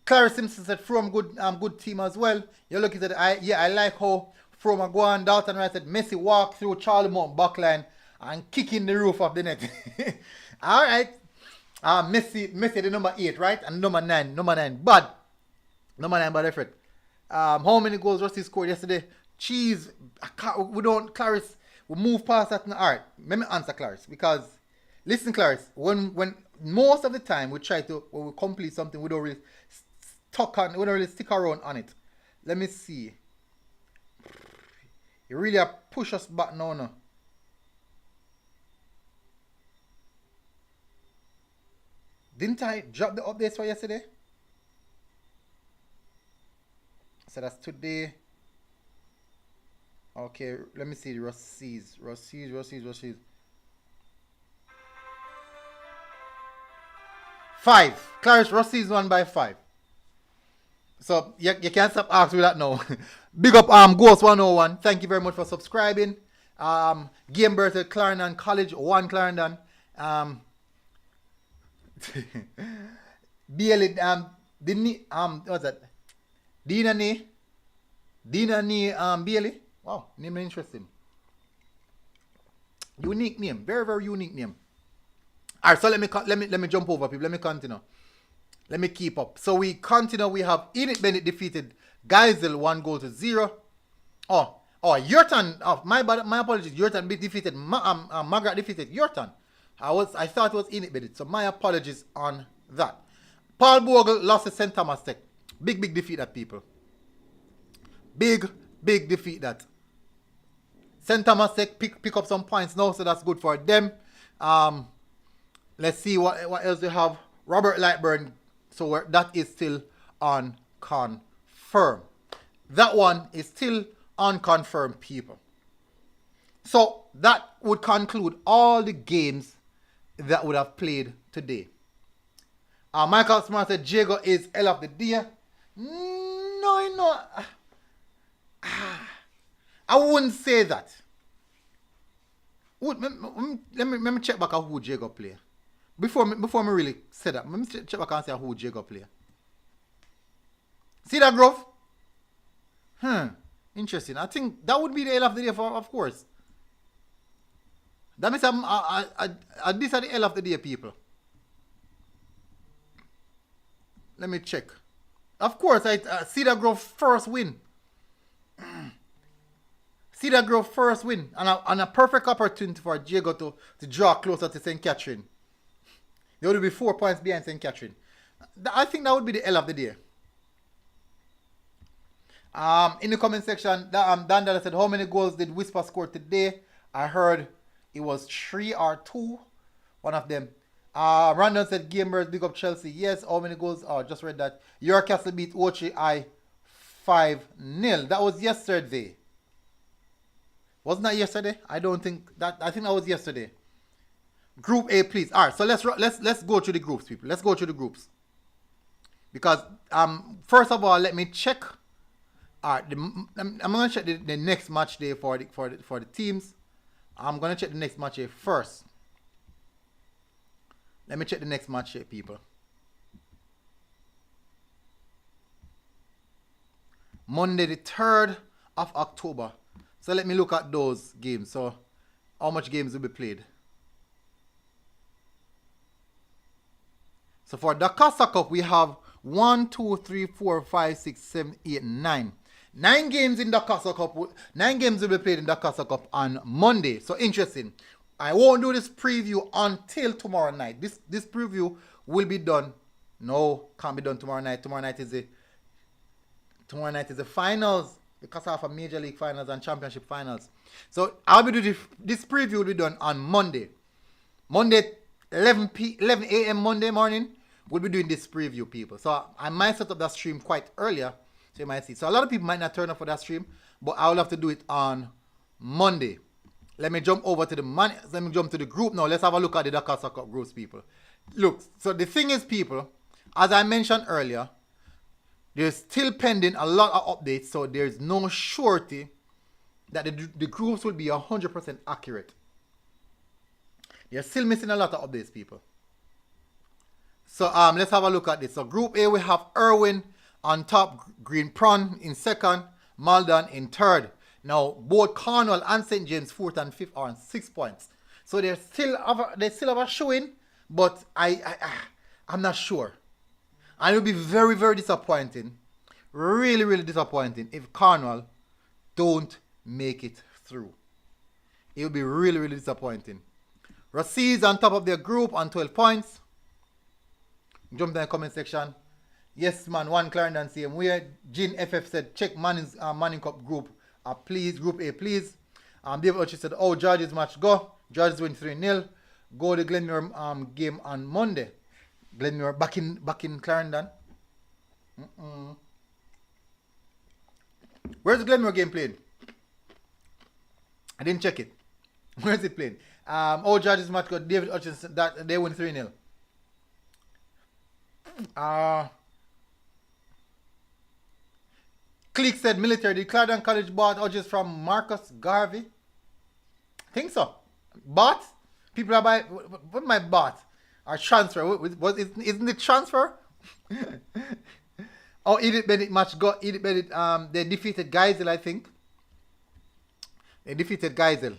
Clarence Simpson said, from good team as well. You're looking at I like how from Aguan, Dalton Wright said, Messi walk through Charlemont backline and kicking the roof of the net. Alright. Messi the number 8, right? And number 9 bad. Number 9 bad effort. How many goals Rossi scored yesterday? Cheese. Clarice, we move past that. Alright, let me answer Clarice. Because, listen Clarice, when most of the time when we complete something, we don't really stick around on it. Let me see. You really push us back now, no. Didn't I drop the updates for yesterday? So that's today. Okay, let me see the Rossies. 5. Clarice, Rossies won by 5. So you can't stop asking that now. Big up Ghost 101. Thank you very much for subscribing. Game birth at Clarendon College, 1 Clarendon. Bailey, what's that? Dina Nee, Bailey. Wow, name interesting. Unique name, very very unique name. Alright, so let me jump over, people. Let me continue. Let me keep up. So we continue. We have Edith Bennett defeated Geisel 1-0. Your turn. My apologies. Your turn defeated. Margaret defeated your turn. I thought it was Edith Bennett. So my apologies on that. Paul Bogle lost to St. Thomas Tech. Big defeat that, people. Big defeat that. St. Thomas Tech pick up some points now, so that's good for them. Let's see what else we have. Robert Lightburn. So that is still unconfirmed. That one is still unconfirmed, people. So that would conclude all the games that would have played today. Michael Smart said Jago is L of the day. No. I wouldn't say that. Let me check back at who Jago play. Before me really say that, let me check back and say who Jago play. See that, Grove? Interesting. I think that would be the L of the day, of course. That means these are the L of the day, people. Let me check. Of course, Cedar Grove first win. Cedar Grove first win. And a perfect opportunity for Jago to draw closer to St. Catherine. They would be 4 points behind St. Catherine. I think that would be the L of the day. In the comment section, Dan Dada said, how many goals did Whisper score today? I heard it was 3 or 2. One of them. Random said, Gamers, big up Chelsea. Yes, how many goals? Oh, just read that. Your Castle beat Ochi 5-0. That was yesterday. Wasn't that yesterday? I don't think that. I think that was yesterday. Group A, please. All right, so let's go through the groups, people. Let's go through the groups. Because first of all, let me check. All right, I'm gonna check the next match day for the teams. I'm gonna check the next match day first. Let me check the next match day, people. Monday the 3rd of October. So let me look at those games. So how much games will be played? So for the Casa Cup, we have 1, 2, 3, 4, 5, 6, 7, 8, 9. 9 games in the Casa Cup. 9 games will be played in the Casa Cup on Monday. So interesting. I won't do this preview until tomorrow night. This preview will be done. No, can't be done tomorrow night. Tomorrow night is the finals. The Casa of Major League finals and Championship finals. So I'll be doing this preview will be done on Monday. Monday 11 a.m. Monday morning. We'll be doing this preview, people. So I might set up that stream quite earlier. So you might see. So a lot of people might not turn up for that stream, but I will have to do it on Monday. Let me jump over to the group now. Let's have a look at the Dakar Soccer groups, people. Look, so the thing is, people, as I mentioned earlier, there's still pending a lot of updates, so there's no surety that the groups will be 100% accurate. You're still missing a lot of updates, people. So let's have a look at this. So Group A, we have Edwin on top, Green Prawn in second, Malden in third. Now both Cornwall and St. James 4th and 5th are on 6 points. So they still have a showing, but I'm not sure. And it will be very, very disappointing. Really, really disappointing if Cornwall don't make it through. It will be really, really disappointing. Rossi is on top of their group on 12 points. Jump in the comment section. Yes, man. One Clarendon same way. Jean FF said, check Manning Cup group. Please, Group A, please. David Ochi said, oh, George's match go. George's win 3-0. Go to Glenmore game on Monday. Glenmore back in Clarendon. Where's the Glenmore game played? I didn't check it. Where's it played? Oh, George's match got David Hutchinson that they win 3-0. Click said military. Did Clarendon College bought Hodges from Marcus Garvey? Think so. Bought? People are buying. What my bought? Or transfer? Isn't it transfer? Oh, Edith Bennett match got Edith Bennett. They defeated Geisel, I think. They defeated Geisel.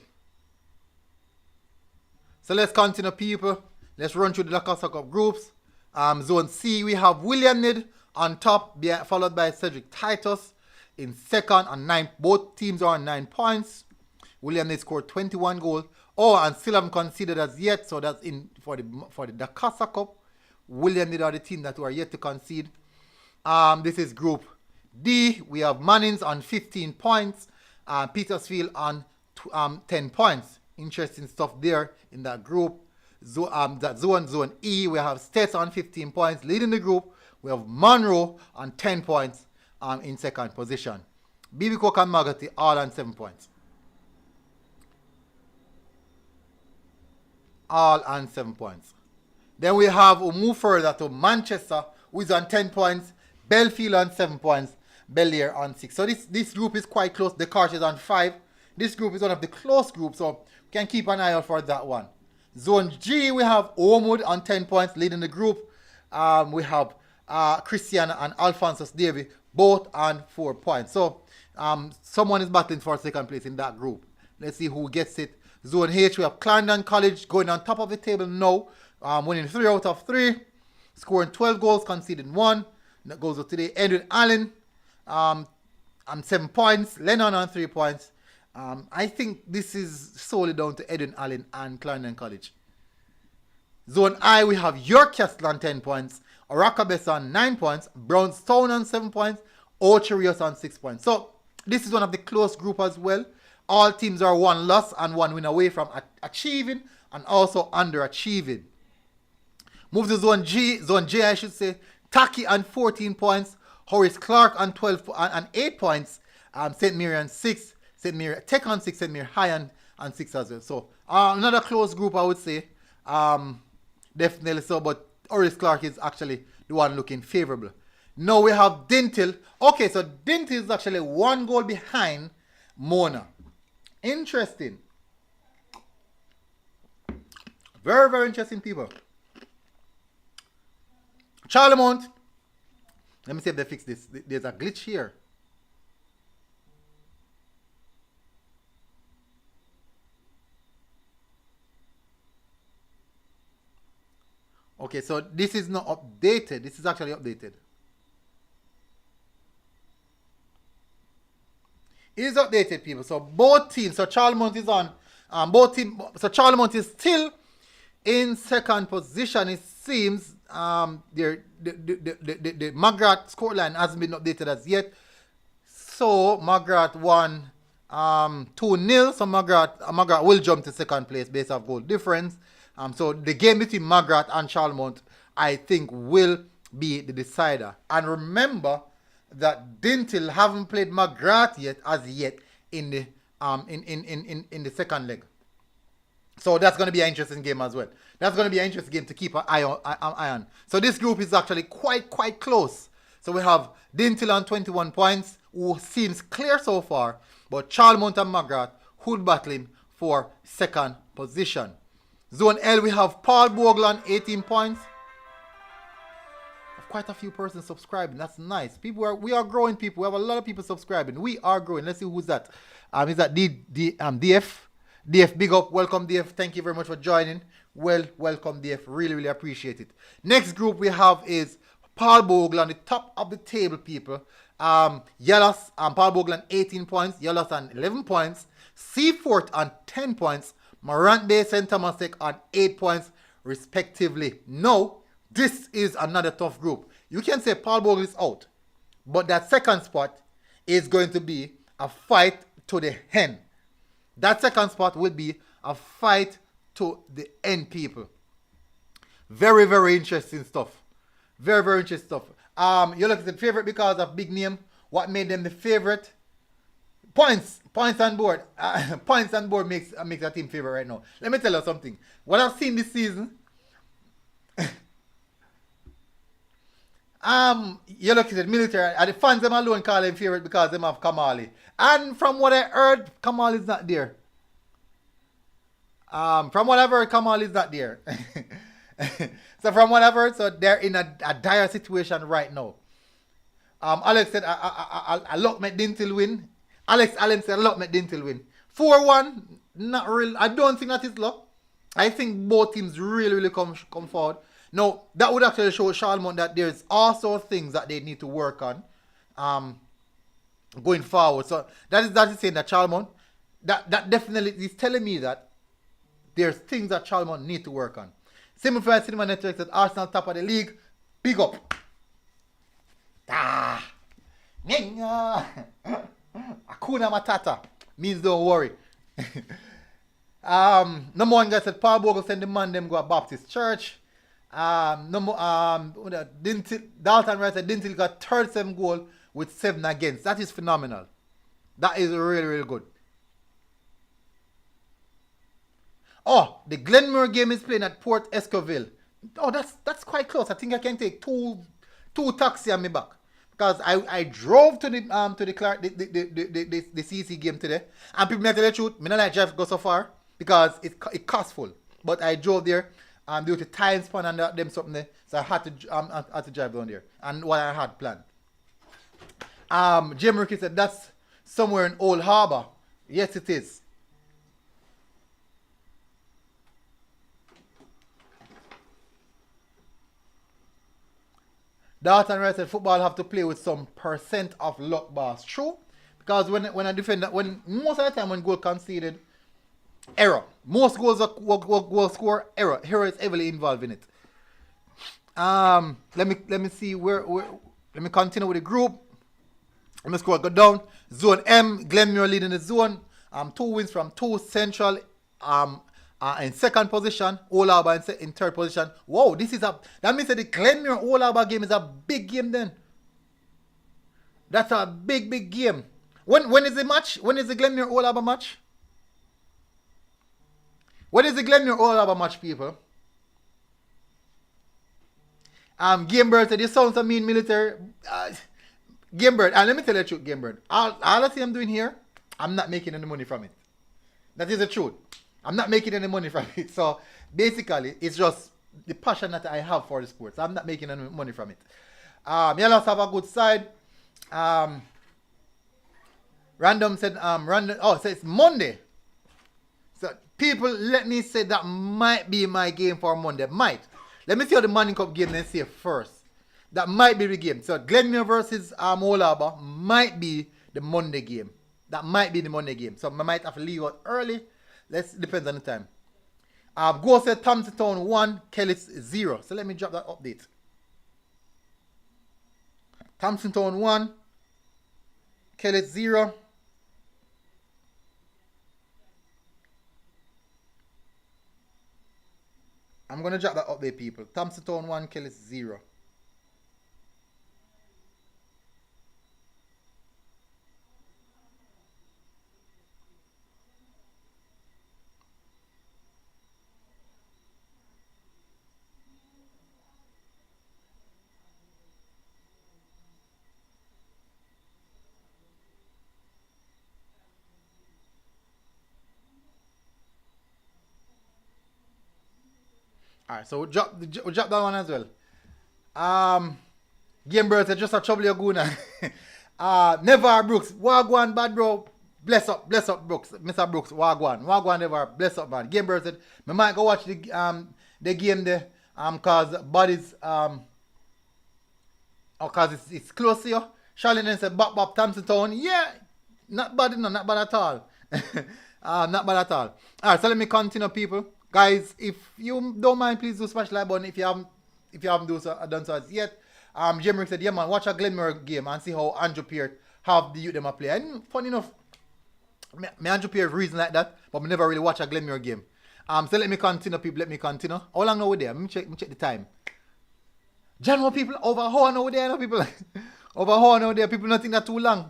So let's continue, people. Let's run through the Lacrosse Cup groups. Zone C, we have William Nid on top, followed by Cedric Titus in second on 9. Both teams are on 9 points. William Nid scored 21 goals. Oh, and still haven't conceded as yet. So that's in for the Dakar Cup. William Nid are the team that are yet to concede. This is Group D. We have Mannings on 15 points. Petersfield on 10 points. Interesting stuff there in that group. Zone E, we have States on 15 points, leading the group. We have Monroe on 10 points in second position. BB Cook and Magati all on 7 points. All on 7 points. Then we move further to Manchester, who is on 10 points. Belfield on 7 points. Bel Air on 6. So this group is quite close. The Cart is on 5. This group is one of the close groups, so we can keep an eye out for that one. Zone G, we have Ormwood on 10 points leading the group. We have Christiana and Alphonsus Davy both on 4 points. So someone is battling for second place in that group. Let's see who gets it. Zone H, we have Clarendon College going on top of the table now, winning 3 out of 3, scoring 12 goals, conceding 1. That goes to today. Edwin Allen on 7 points, Lennon on 3 points. I think this is solely down to Edwin Allen and Clarendon College. Zone I, we have York Castle on 10 points, Orakabes on 9 points, Brownstown on 7 points, Ocherios on 6 points. So this is one of the close group as well. All teams are 1 loss and 1 win away from achieving and also underachieving. Move to Zone J, I should say. Taki on 14 points, Horace Clark on 12 and 8 points, St. Mary on 6, St. Mary Tech on 6, St. Mary High on 6 as well. So another close group, I would say. Definitely so, but Horace Clark is actually the one looking favorable. Now we have Dintil. Okay, so Dintil is actually 1 goal behind Mona. Interesting. Very, very interesting, people. Charlemont. Let me see if they fix this. There's a glitch here. Okay, so this is not updated. This is actually updated. It is updated, people. So both teams. So Charlemont is on. So Charlemont is still in second position. It seems. The Magrat scoreline hasn't been updated as yet. So Magrat won 2-0. So Magrat will jump to second place based off goal difference. So the game between Magrat and Charlemont, I think, will be the decider. And remember that Dintil haven't played Magrat yet in the in the second leg. So that's going to be an interesting game as well. That's going to be an interesting game to keep an eye on. So this group is actually quite close. So we have Dintil on 21 points, who seems clear so far, but Charlemont and Magrat who'll battling for second position. Zone L, we have Paul Bogle on 18 points. Quite a few persons subscribing. That's nice. We are growing, people. We have a lot of people subscribing. We are growing. Let's see who's that. Is that DF? DF, big up. Welcome, DF. Thank you very much for joining. Welcome, DF. Really appreciate it. Next group we have is Paul Bogle on the top of the table, people. Yellows, Paul Bogle on 18 points. Yellows on 11 points. Seafort on 10 points. Morant Bay, St. Thomas on 8 points, respectively. No. This is another tough group. You can say Paul Bogle is out, but that second spot is going to be a fight to the end. That second spot will be a fight to the end, people. Very interesting stuff. Very interesting stuff. You look at the favorite because of big name. What made them the favorite? Points on board. Points on board makes a team favorite right now. Let me tell you something. What I've seen this season. You look at the military, and the fans them alone call him favorite because them have Kamali. And from what I heard, Kamali is not there. From what I've heard, Kamali is not there. So from what I've heard, so they're in a dire situation right now. Alex said, I look at Dintil win. Alex Allen said, I look at Dintil win. 4-1, not real. I don't think that is luck. I think both teams really come forward. Now, that would actually show Charlemont that there's also things that they need to work on going forward. So that is saying that Charlemont, that definitely is telling me that there's things that Charlemont need to work on. Simplified Cinema Network said Arsenal top of the league. Big up. Hakuna Matata means don't worry. Number one guy said Paul Bogle send the man them go to Baptist Church. Dalton Wright said Dintil got 37 goal with 7 against. That is phenomenal. That is really good. Oh, the Glenmore game is playing at Port Escoville. Oh, that's quite close. I think I can take two taxi on me back. Because I drove to the CC game today, and people may tell the truth, me not like drive go so far because it costs full. But I drove there due to time span and them something there, so I had to drive down there and what I had planned. Jim Ricky said that's somewhere in Old Harbour. Yes, it is. Dalton Wright said football have to play with some percent of luck, boss. True, because when I defend that, when most of the time when goal conceded, error. Most goals are goal score error. Error is heavily involved in it. Let me see where let me continue with the group. Let me scroll, go down. Zone M, Glenmuir leading the zone. 2 wins from 2. Central in second position. Old Harbour in third position. Wow, that means that the Glenmuir Old Harbour game is a big game then. That's a big game. When is the match? When is the Glenmuir Old Harbour match? When is the Glenmuir Old Harbour match, people? Gamebird said, you sound so mean military. Gamebird, and let me tell you the truth, Gamebird. All I see I'm doing here, I'm not making any money from it. That is the truth. I'm not making any money from it. So basically, it's just the passion that I have for the sport. So I'm not making any money from it. Yellows have a good side. Random said, so it's Monday. So people, let me say that might be my game for Monday. Might. Let me see how the Manning Cup game they say first. That might be the game. So Glenmuir versus Old Harbour might be the Monday game. That might be the Monday game. So I might have to leave out early. Depends on the time. Go said Thompson Town 1, Kellis 0. So let me drop that update. Thompson Town 1, Kellis 0. I'm going to drop that update, people. Thompson Town 1, Kellis 0. Alright, so we'll drop that one as well. Game Birds are just a trouble you're going Never Brooks. Wagwan, bad bro. Bless up, Brooks. Mr. Brooks, Wagwan, never. Bless up, man. Game Birds said, I might go watch the game there. Cause bodies, cause it's close to you. Charlene said, Bop, Thompson Town. Yeah, not bad at all. Not bad at all. Alright, so let me continue, people. Guys, if you don't mind, please do smash the like button if you haven't done so as yet. Jim Rick said, yeah man, watch a Glenmuir game and see how Andrew Pierre have the youth them a play. And funny enough, me Andrew Pierre reason like that, but I never really watch a Glenmuir game. So let me continue, people. Let me continue. How long are we there? Let me check the time. General people, over how long are we there, no people? Over how long are we there? People don't think that too long.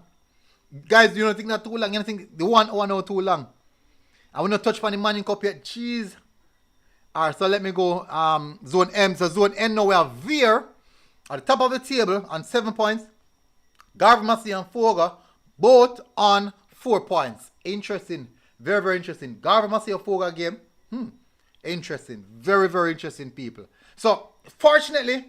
Guys, you don't think that too long? You don't think the 1 hour now too long? I will not touch on the Manning Cup yet. Jeez. Alright, so let me go Zone M. So Zone N now we have Veer at the top of the table on 7 points. Garvey Massey and Foga both on 4 points. Interesting. Very, very interesting. Garvey Massey and Foga game. Interesting. Very, very interesting, people. So, fortunately,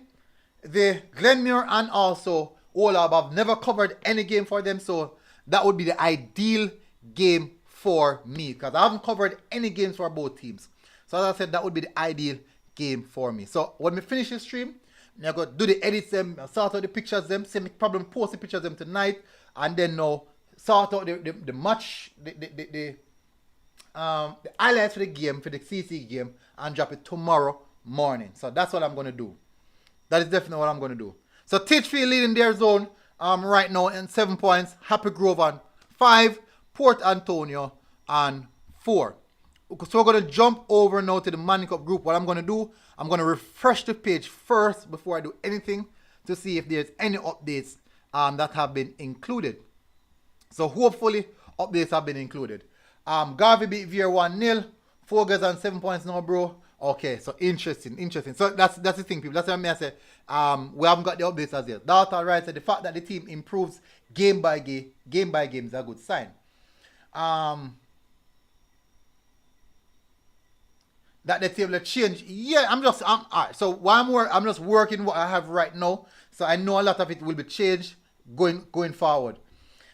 the Glenmuir and also Old Harbour have never covered any game for them. So, that would be the ideal game for me. Because I haven't covered any games for both teams. So as I said, that would be the ideal game for me. So when we finish the stream, I'm going to do the edits them, sort out the pictures them, same problem, post the pictures them tonight, and then now sort out the match, the highlights for the game, for the CC game, and drop it tomorrow morning. So that's what I'm going to do. That is definitely what I'm going to do. So Titchfield leading their zone right now in 7 points. Happy Grove on 5, Port Antonio on 4. So we're going to jump over now to the Manning Cup group. What I'm going to do, I'm going to refresh the page first before I do anything to see if there's any updates that have been included. So hopefully updates have been included. Garvey beat Veer 1-0. Fogers on 7 points now, bro. Okay, so interesting. So that's the thing, people. That's what I mean. I say, we haven't got the updates as yet. Data right. So the fact that the team improves game by game is a good sign. Um, that the table change. Yeah, I'm alright. So while I'm just working what I have right now. So I know a lot of it will be changed going forward.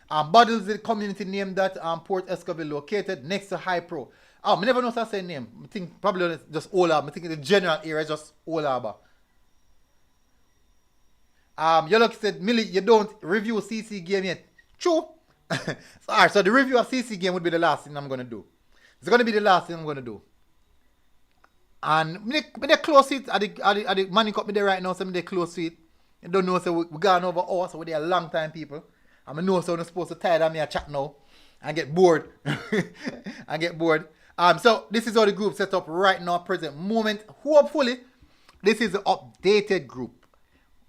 Bottles the community name that Port Escoville located next to High Pro. I never know if I say name. I think probably just Old Harbour. I think the general area is just Old Harbour. Yellow said, Millie, you don't review CC game yet. True. So, alright, so the review of CC game would be the last thing I'm gonna do. It's gonna be the last thing I'm gonna do. And me they close it at the money cup me there right now, so me they close it. You don't know, so we gone over hours, so we're there a long time, people. And I know so I'm supposed to tired of me a chat now and get bored. and get bored. So this is how the group set up right now, present moment. Hopefully, this is the updated group.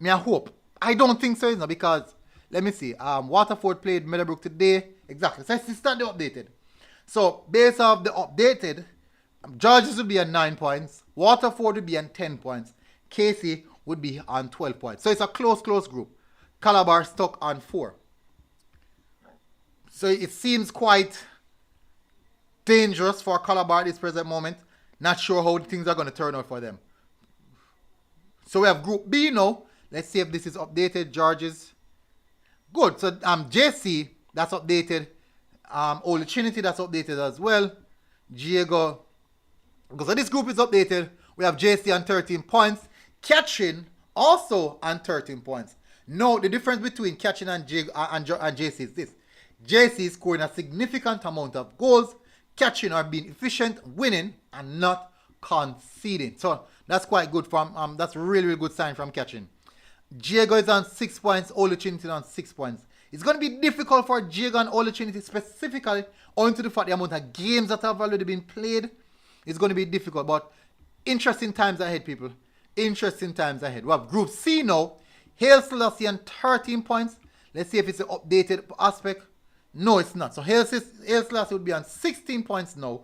I hope. I don't think so, because let me see. Waterford played Meadowbrook today. Exactly. So it's not the updated. So based off the updated, Georges would be on 9 points. Waterford would be on 10 points. Casey would be on 12 points. So it's a close group. Calabar stuck on 4. So it seems quite dangerous for Calabar at this present moment. Not sure how things are going to turn out for them. So we have Group B now. Let's see if this is updated. Georges. Good. So JC, that's updated. Holy Trinity, that's updated as well. Diego. So this group is updated. We have JC on 13 points. Catching also on 13 points. Now, the difference between Catching and JC is this. JC is scoring a significant amount of goals. Catching are being efficient, winning, and not conceding. So that's quite good from that's a really good sign from Catching. Diego is on 6 points, Holy Trinity on 6 points. It's going to be difficult for Diego and Holy Trinity, specifically owing to the fact the amount of games that have already been played. It's going to be difficult, but interesting times ahead, people. Interesting times ahead. We have Group C now. Hail Selassie on 13 points. Let's see if it's an updated aspect. No, it's not. So Hail Selassie would be on 16 points now.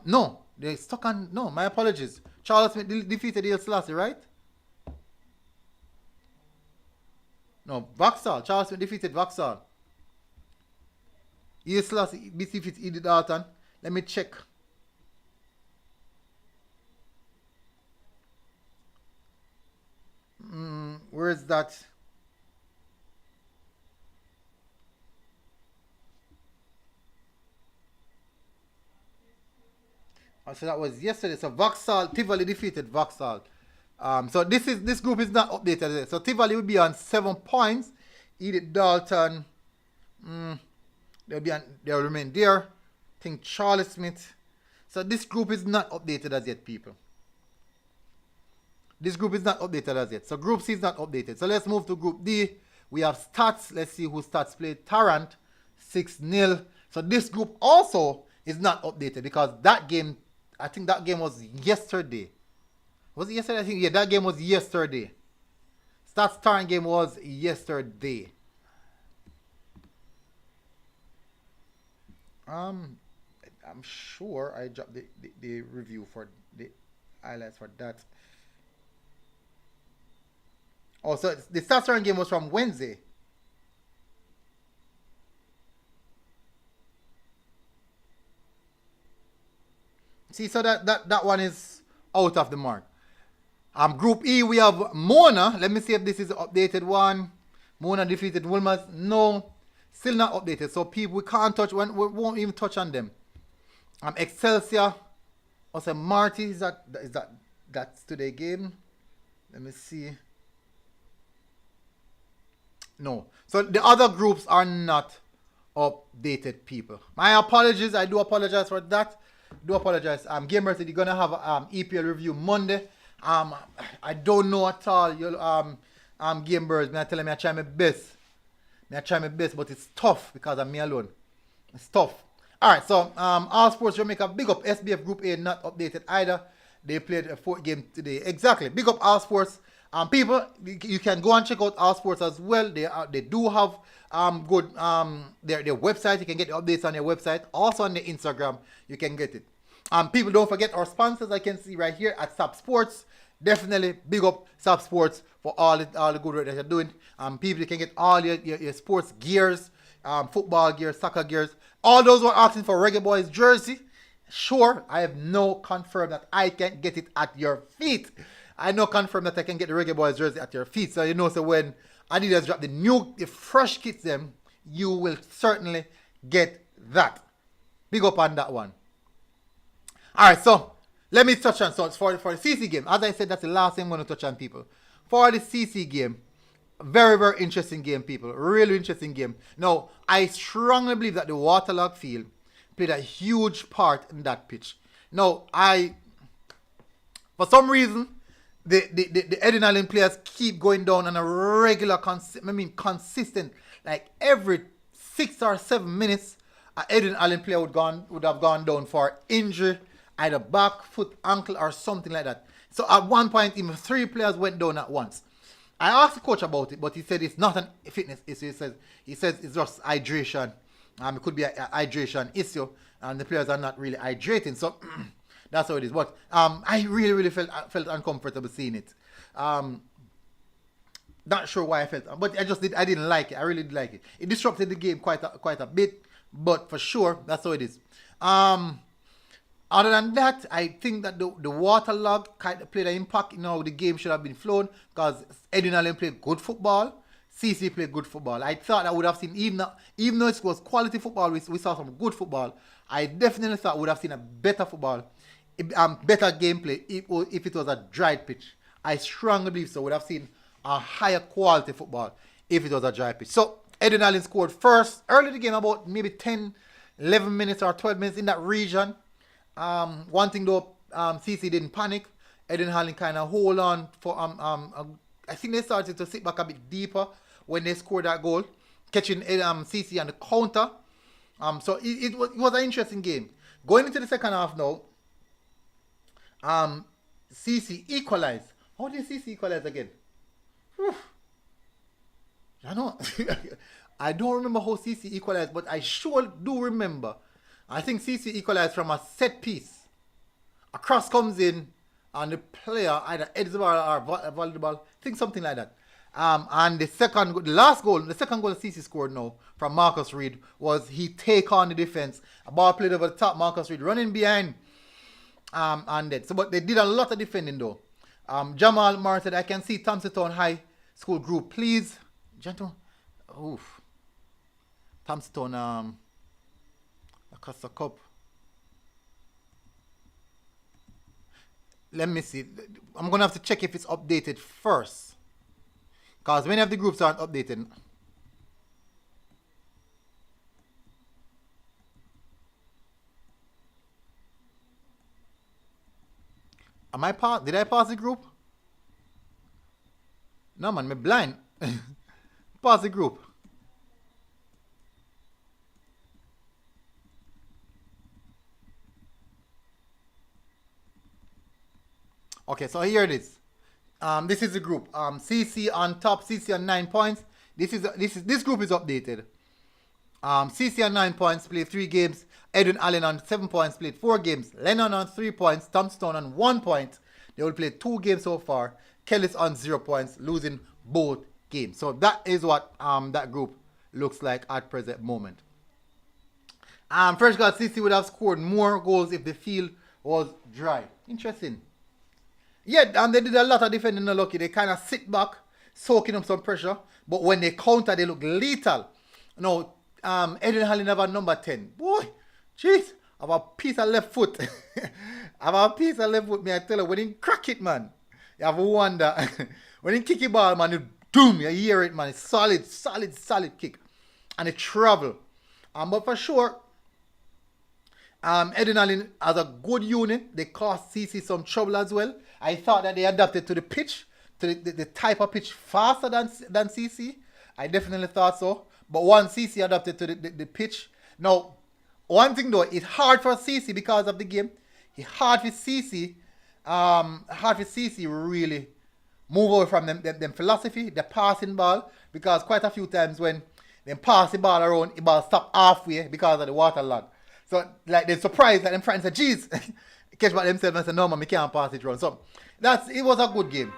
No, they're stuck on. No, my apologies. Charles Smith defeated Hail Selassie, right? No, Vauxhall. Charles Smith defeated Vauxhall. Hail Selassie defeated Edith Dalton. Let me check. Where is that? So that was yesterday. So Vauxhall, Tivoli defeated Vauxhall. So this group is not updated. So Tivoli will be on 7 points. Edith Dalton, they'll remain there. I think Charles Smith. So this group is not updated as yet, people. This group is not updated as yet. So Group C is not updated. So let's move to Group D. We have Stats. Let's see who Stats played. Tarrant, 6-0. So this group also is not updated because that game, I think that game was yesterday. Was it yesterday? I think, yeah, that game was yesterday. Stats Tarrant game was yesterday. I'm sure I dropped the review for the highlights for that. Oh, so the Stats Tarrant game was from Wednesday. See, so that one is out of the mark. Group E, we have Mona. Let me see if this is the updated one. Mona defeated Wilmers. No, still not updated. So people, we can't touch. We won't even touch on them. Excelsior. Also Marty. That's today's game? Let me see. No. So the other groups are not updated, people. My apologies. I do apologize for that. Do apologize. Gamers, you're gonna have EPL review Monday. I don't know at all. Gamers, I tell them I try my best. I try my best, but it's tough because I'm me alone. It's tough. Alright, so All Sports Jamaica, big up SBF Group A, not updated either. They played a 4th game today. Exactly. Big up All Sports. People, you can go and check out All Sports as well. They do have good their website. You can get the updates on their website. Also on their Instagram, you can get it. People don't forget our sponsors. I can see right here at Sap Sports. Definitely big up Sap Sports for all the good work that you're doing. People can get all your sports gears, football gears, soccer gears. All those who are asking for Reggae Boyz jersey, sure, I have no confirm that I can get it at your feet. I know confirm that I can get the Reggae Boyz jersey at your feet. So you know, so when Adidas drop the fresh kits them, you will certainly get that. Big up on that one. Alright, so let me touch on for the CC game. As I said, that's the last thing I'm going to touch on, people. For the CC game, very, very interesting game, people. Really interesting game. Now, I strongly believe that the waterlogged field played a huge part in that pitch. Now, for some reason, the Edwin Allen players keep going down on a regular, consistent, like every 6 or 7 minutes, an Edwin Allen player would have gone down for injury, either back, foot, ankle, or something like that. So at one point, even 3 players went down at once. I asked the coach about it, but he said it's not a fitness issue. He says it's just hydration. It could be a hydration issue, and the players are not really hydrating. So that's how it is. But I really, really felt uncomfortable seeing it. Not sure why I felt, but I didn't like it. I really didn't like it. It disrupted the game quite a bit, but for sure, that's how it is. Other than that, I think that the waterlog kind of played an impact. You know, the game should have been flown because Edwin Allen played good football. CC played good football. I thought I would have seen, even though it was quality football, we saw some good football. I definitely thought we would have seen a better football, better gameplay if it was a dried pitch. I strongly believe so. We would have seen a higher quality football if it was a dry pitch. So Edwin Allen scored first early in the game, about maybe 10, 11 minutes or 12 minutes in that region. One thing though, CC didn't panic. Edwin Allen kind of hold on for I think they started to sit back a bit deeper when they scored that goal, catching CC on the counter. So it was an interesting game. Going into the second half now, CC equalized. How did CC equalize again? Whew. I know. I don't remember how CC equalized, but I sure do remember. I think CC equalized from a set piece. A cross comes in, and the player either heads the ball or volley the ball. I think something like that. And the second goal CC scored now from Marcus Reed was he take on the defense. A ball played over the top, Marcus Reed running behind. And then, but they did a lot of defending though. Jamal Mar said, I can see Thompson Town High School group, please. Gentle. Oof. Thompson Town, Acosta Cup. Let me see. I'm going to have to check if it's updated first. Because many of the groups aren't updated. Did I pass the group? No man, I'm blind. Pass the group. Okay, so here it is. This is the group. CC on top, CC on 9 points. This group is updated. CC on 9 points, played 3 games. Edwin Allen on 7 points, played 4 games. Lennon on 3 points. Thompson on 1 point. They will play 2 games so far. Kellis on 0 points, losing both games. So that is what that group looks like at present moment. First God, CC would have scored more goals if the field was dry. Interesting. Yeah, they did a lot of defending the lucky. They kind of sit back, soaking up some pressure. But when they counter, they look lethal. Now, Edwin Allen have a number 10. Boy, jeez, I have a piece of left foot. I have a piece of left foot, me I tell you, when he crack it, man, you have a wonder. When he kick the ball, man, you doom, you hear it, man. It's solid kick. And it travel. But for sure, Edwin Allen has a good unit. They caused CC some trouble as well. I thought that they adapted to the pitch, to the type of pitch faster than CC. I definitely thought so. But once CC adapted to the pitch. Now, one thing though, it's hard for CC because of the game. It's hard for CC really move away from them philosophy, the passing ball. Because quite a few times when they pass the ball around, the ball stop halfway because of the water lag. So like they're surprised, like them friends said, "Jeez," catch back themselves and say, "No man, we can't pass it round." So it was a good game.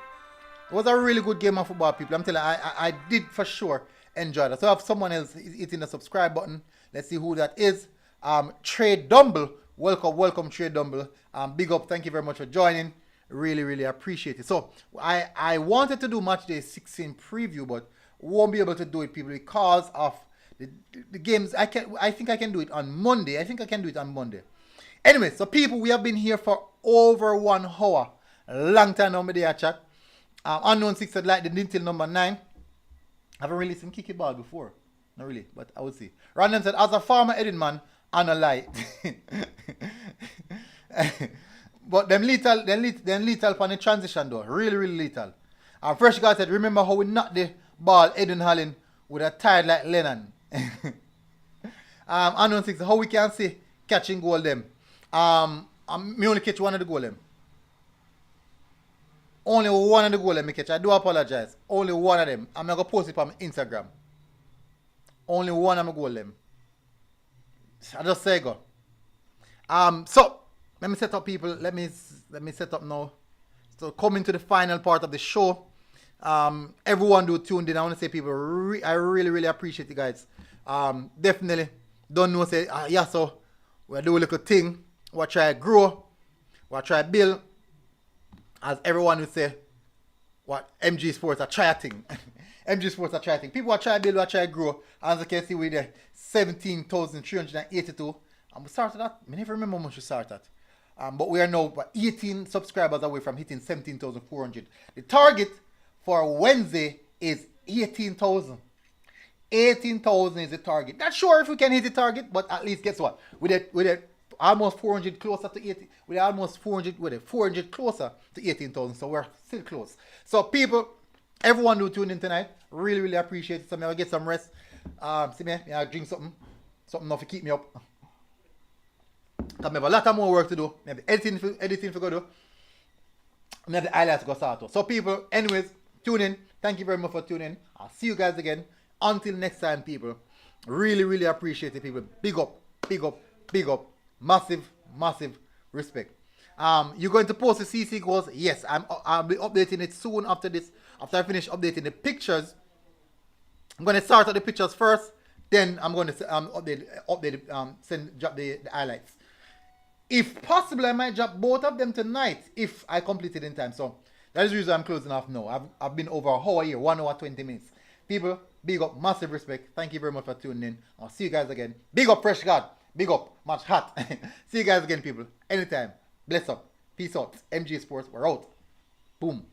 It was a really good game of football, people. I'm telling you, I did for sure enjoy that. So if someone else is hitting the subscribe button, let's see who that is. Trade Dumble, welcome Trade Dumble. Big up, thank you very much for joining. Really, really appreciate it. So I wanted to do match day 16 preview, but won't be able to do it, people, because of the games. I think I can do it on Monday. Anyway, so people, we have been here for over 1 hour. Long time now, my chat. Unknown 6 said like the Nintil number 9. I haven't really seen kicky ball before. Not really, but I will see. Random said, as a farmer Edwin man, and a light. But them lethal on the transition though. Really, really lethal. And Fresh guy said, remember how we knocked the ball Edwin Hallin with a tide like Lennon. Unknown 6, how we can see catching goal them. Me only catch one of the goal them. Only one of the goal them catch. I do apologize. Only one of them. I'm going to post it on my Instagram. Only one of my goal them. I just say go. So let me set up, people. Let me set up now. So coming to the final part of the show. Everyone do tuned in. I want to say, people, I really, really appreciate you guys. Definitely don't know say yeah, so we'll do a little thing. We'll try to grow. We'll try to build. As everyone would say, what MG Sports are try a thing. MG Sports are try a thing. People are trying to build, are trying to grow. As you can see, with the 17,382. And we started at, I never remember how much we started. But we are now 18 subscribers away from hitting 17,400. The target for Wednesday is 18,000. 18,000 is the target. Not sure if we can hit the target, but at least guess what? With it almost 400 closer to 80. We're almost 400 closer to 18,000. So we're still close. So people, everyone who tuned in tonight, really, really appreciate it. So I'll get some rest. See me, I'll drink something enough to keep me up. Because I have a lot of more work to do. I have editing to go do. I have the highlights to go start. So people, anyways, tune in. Thank you very much for tuning in. I'll see you guys again. Until next time, people. Really, really appreciate it, people. Big up, big up, big up. Massive, massive respect. You're going to post the CC goals? Yes, I'll be updating it soon after this. After I finish updating the pictures, I'm going to start at the pictures first. Then I'm going to drop the highlights. If possible, I might drop both of them tonight if I complete it in time. So that is the reason I'm closing off now. I've been over a whole year, 1 hour 20 minutes. People, big up, massive respect. Thank you very much for tuning in. I'll see you guys again. Big up, Fresh God. Big up, much hot. See you guys again, people. Anytime. Bless up. Peace out. MG Sports, we're out. Boom.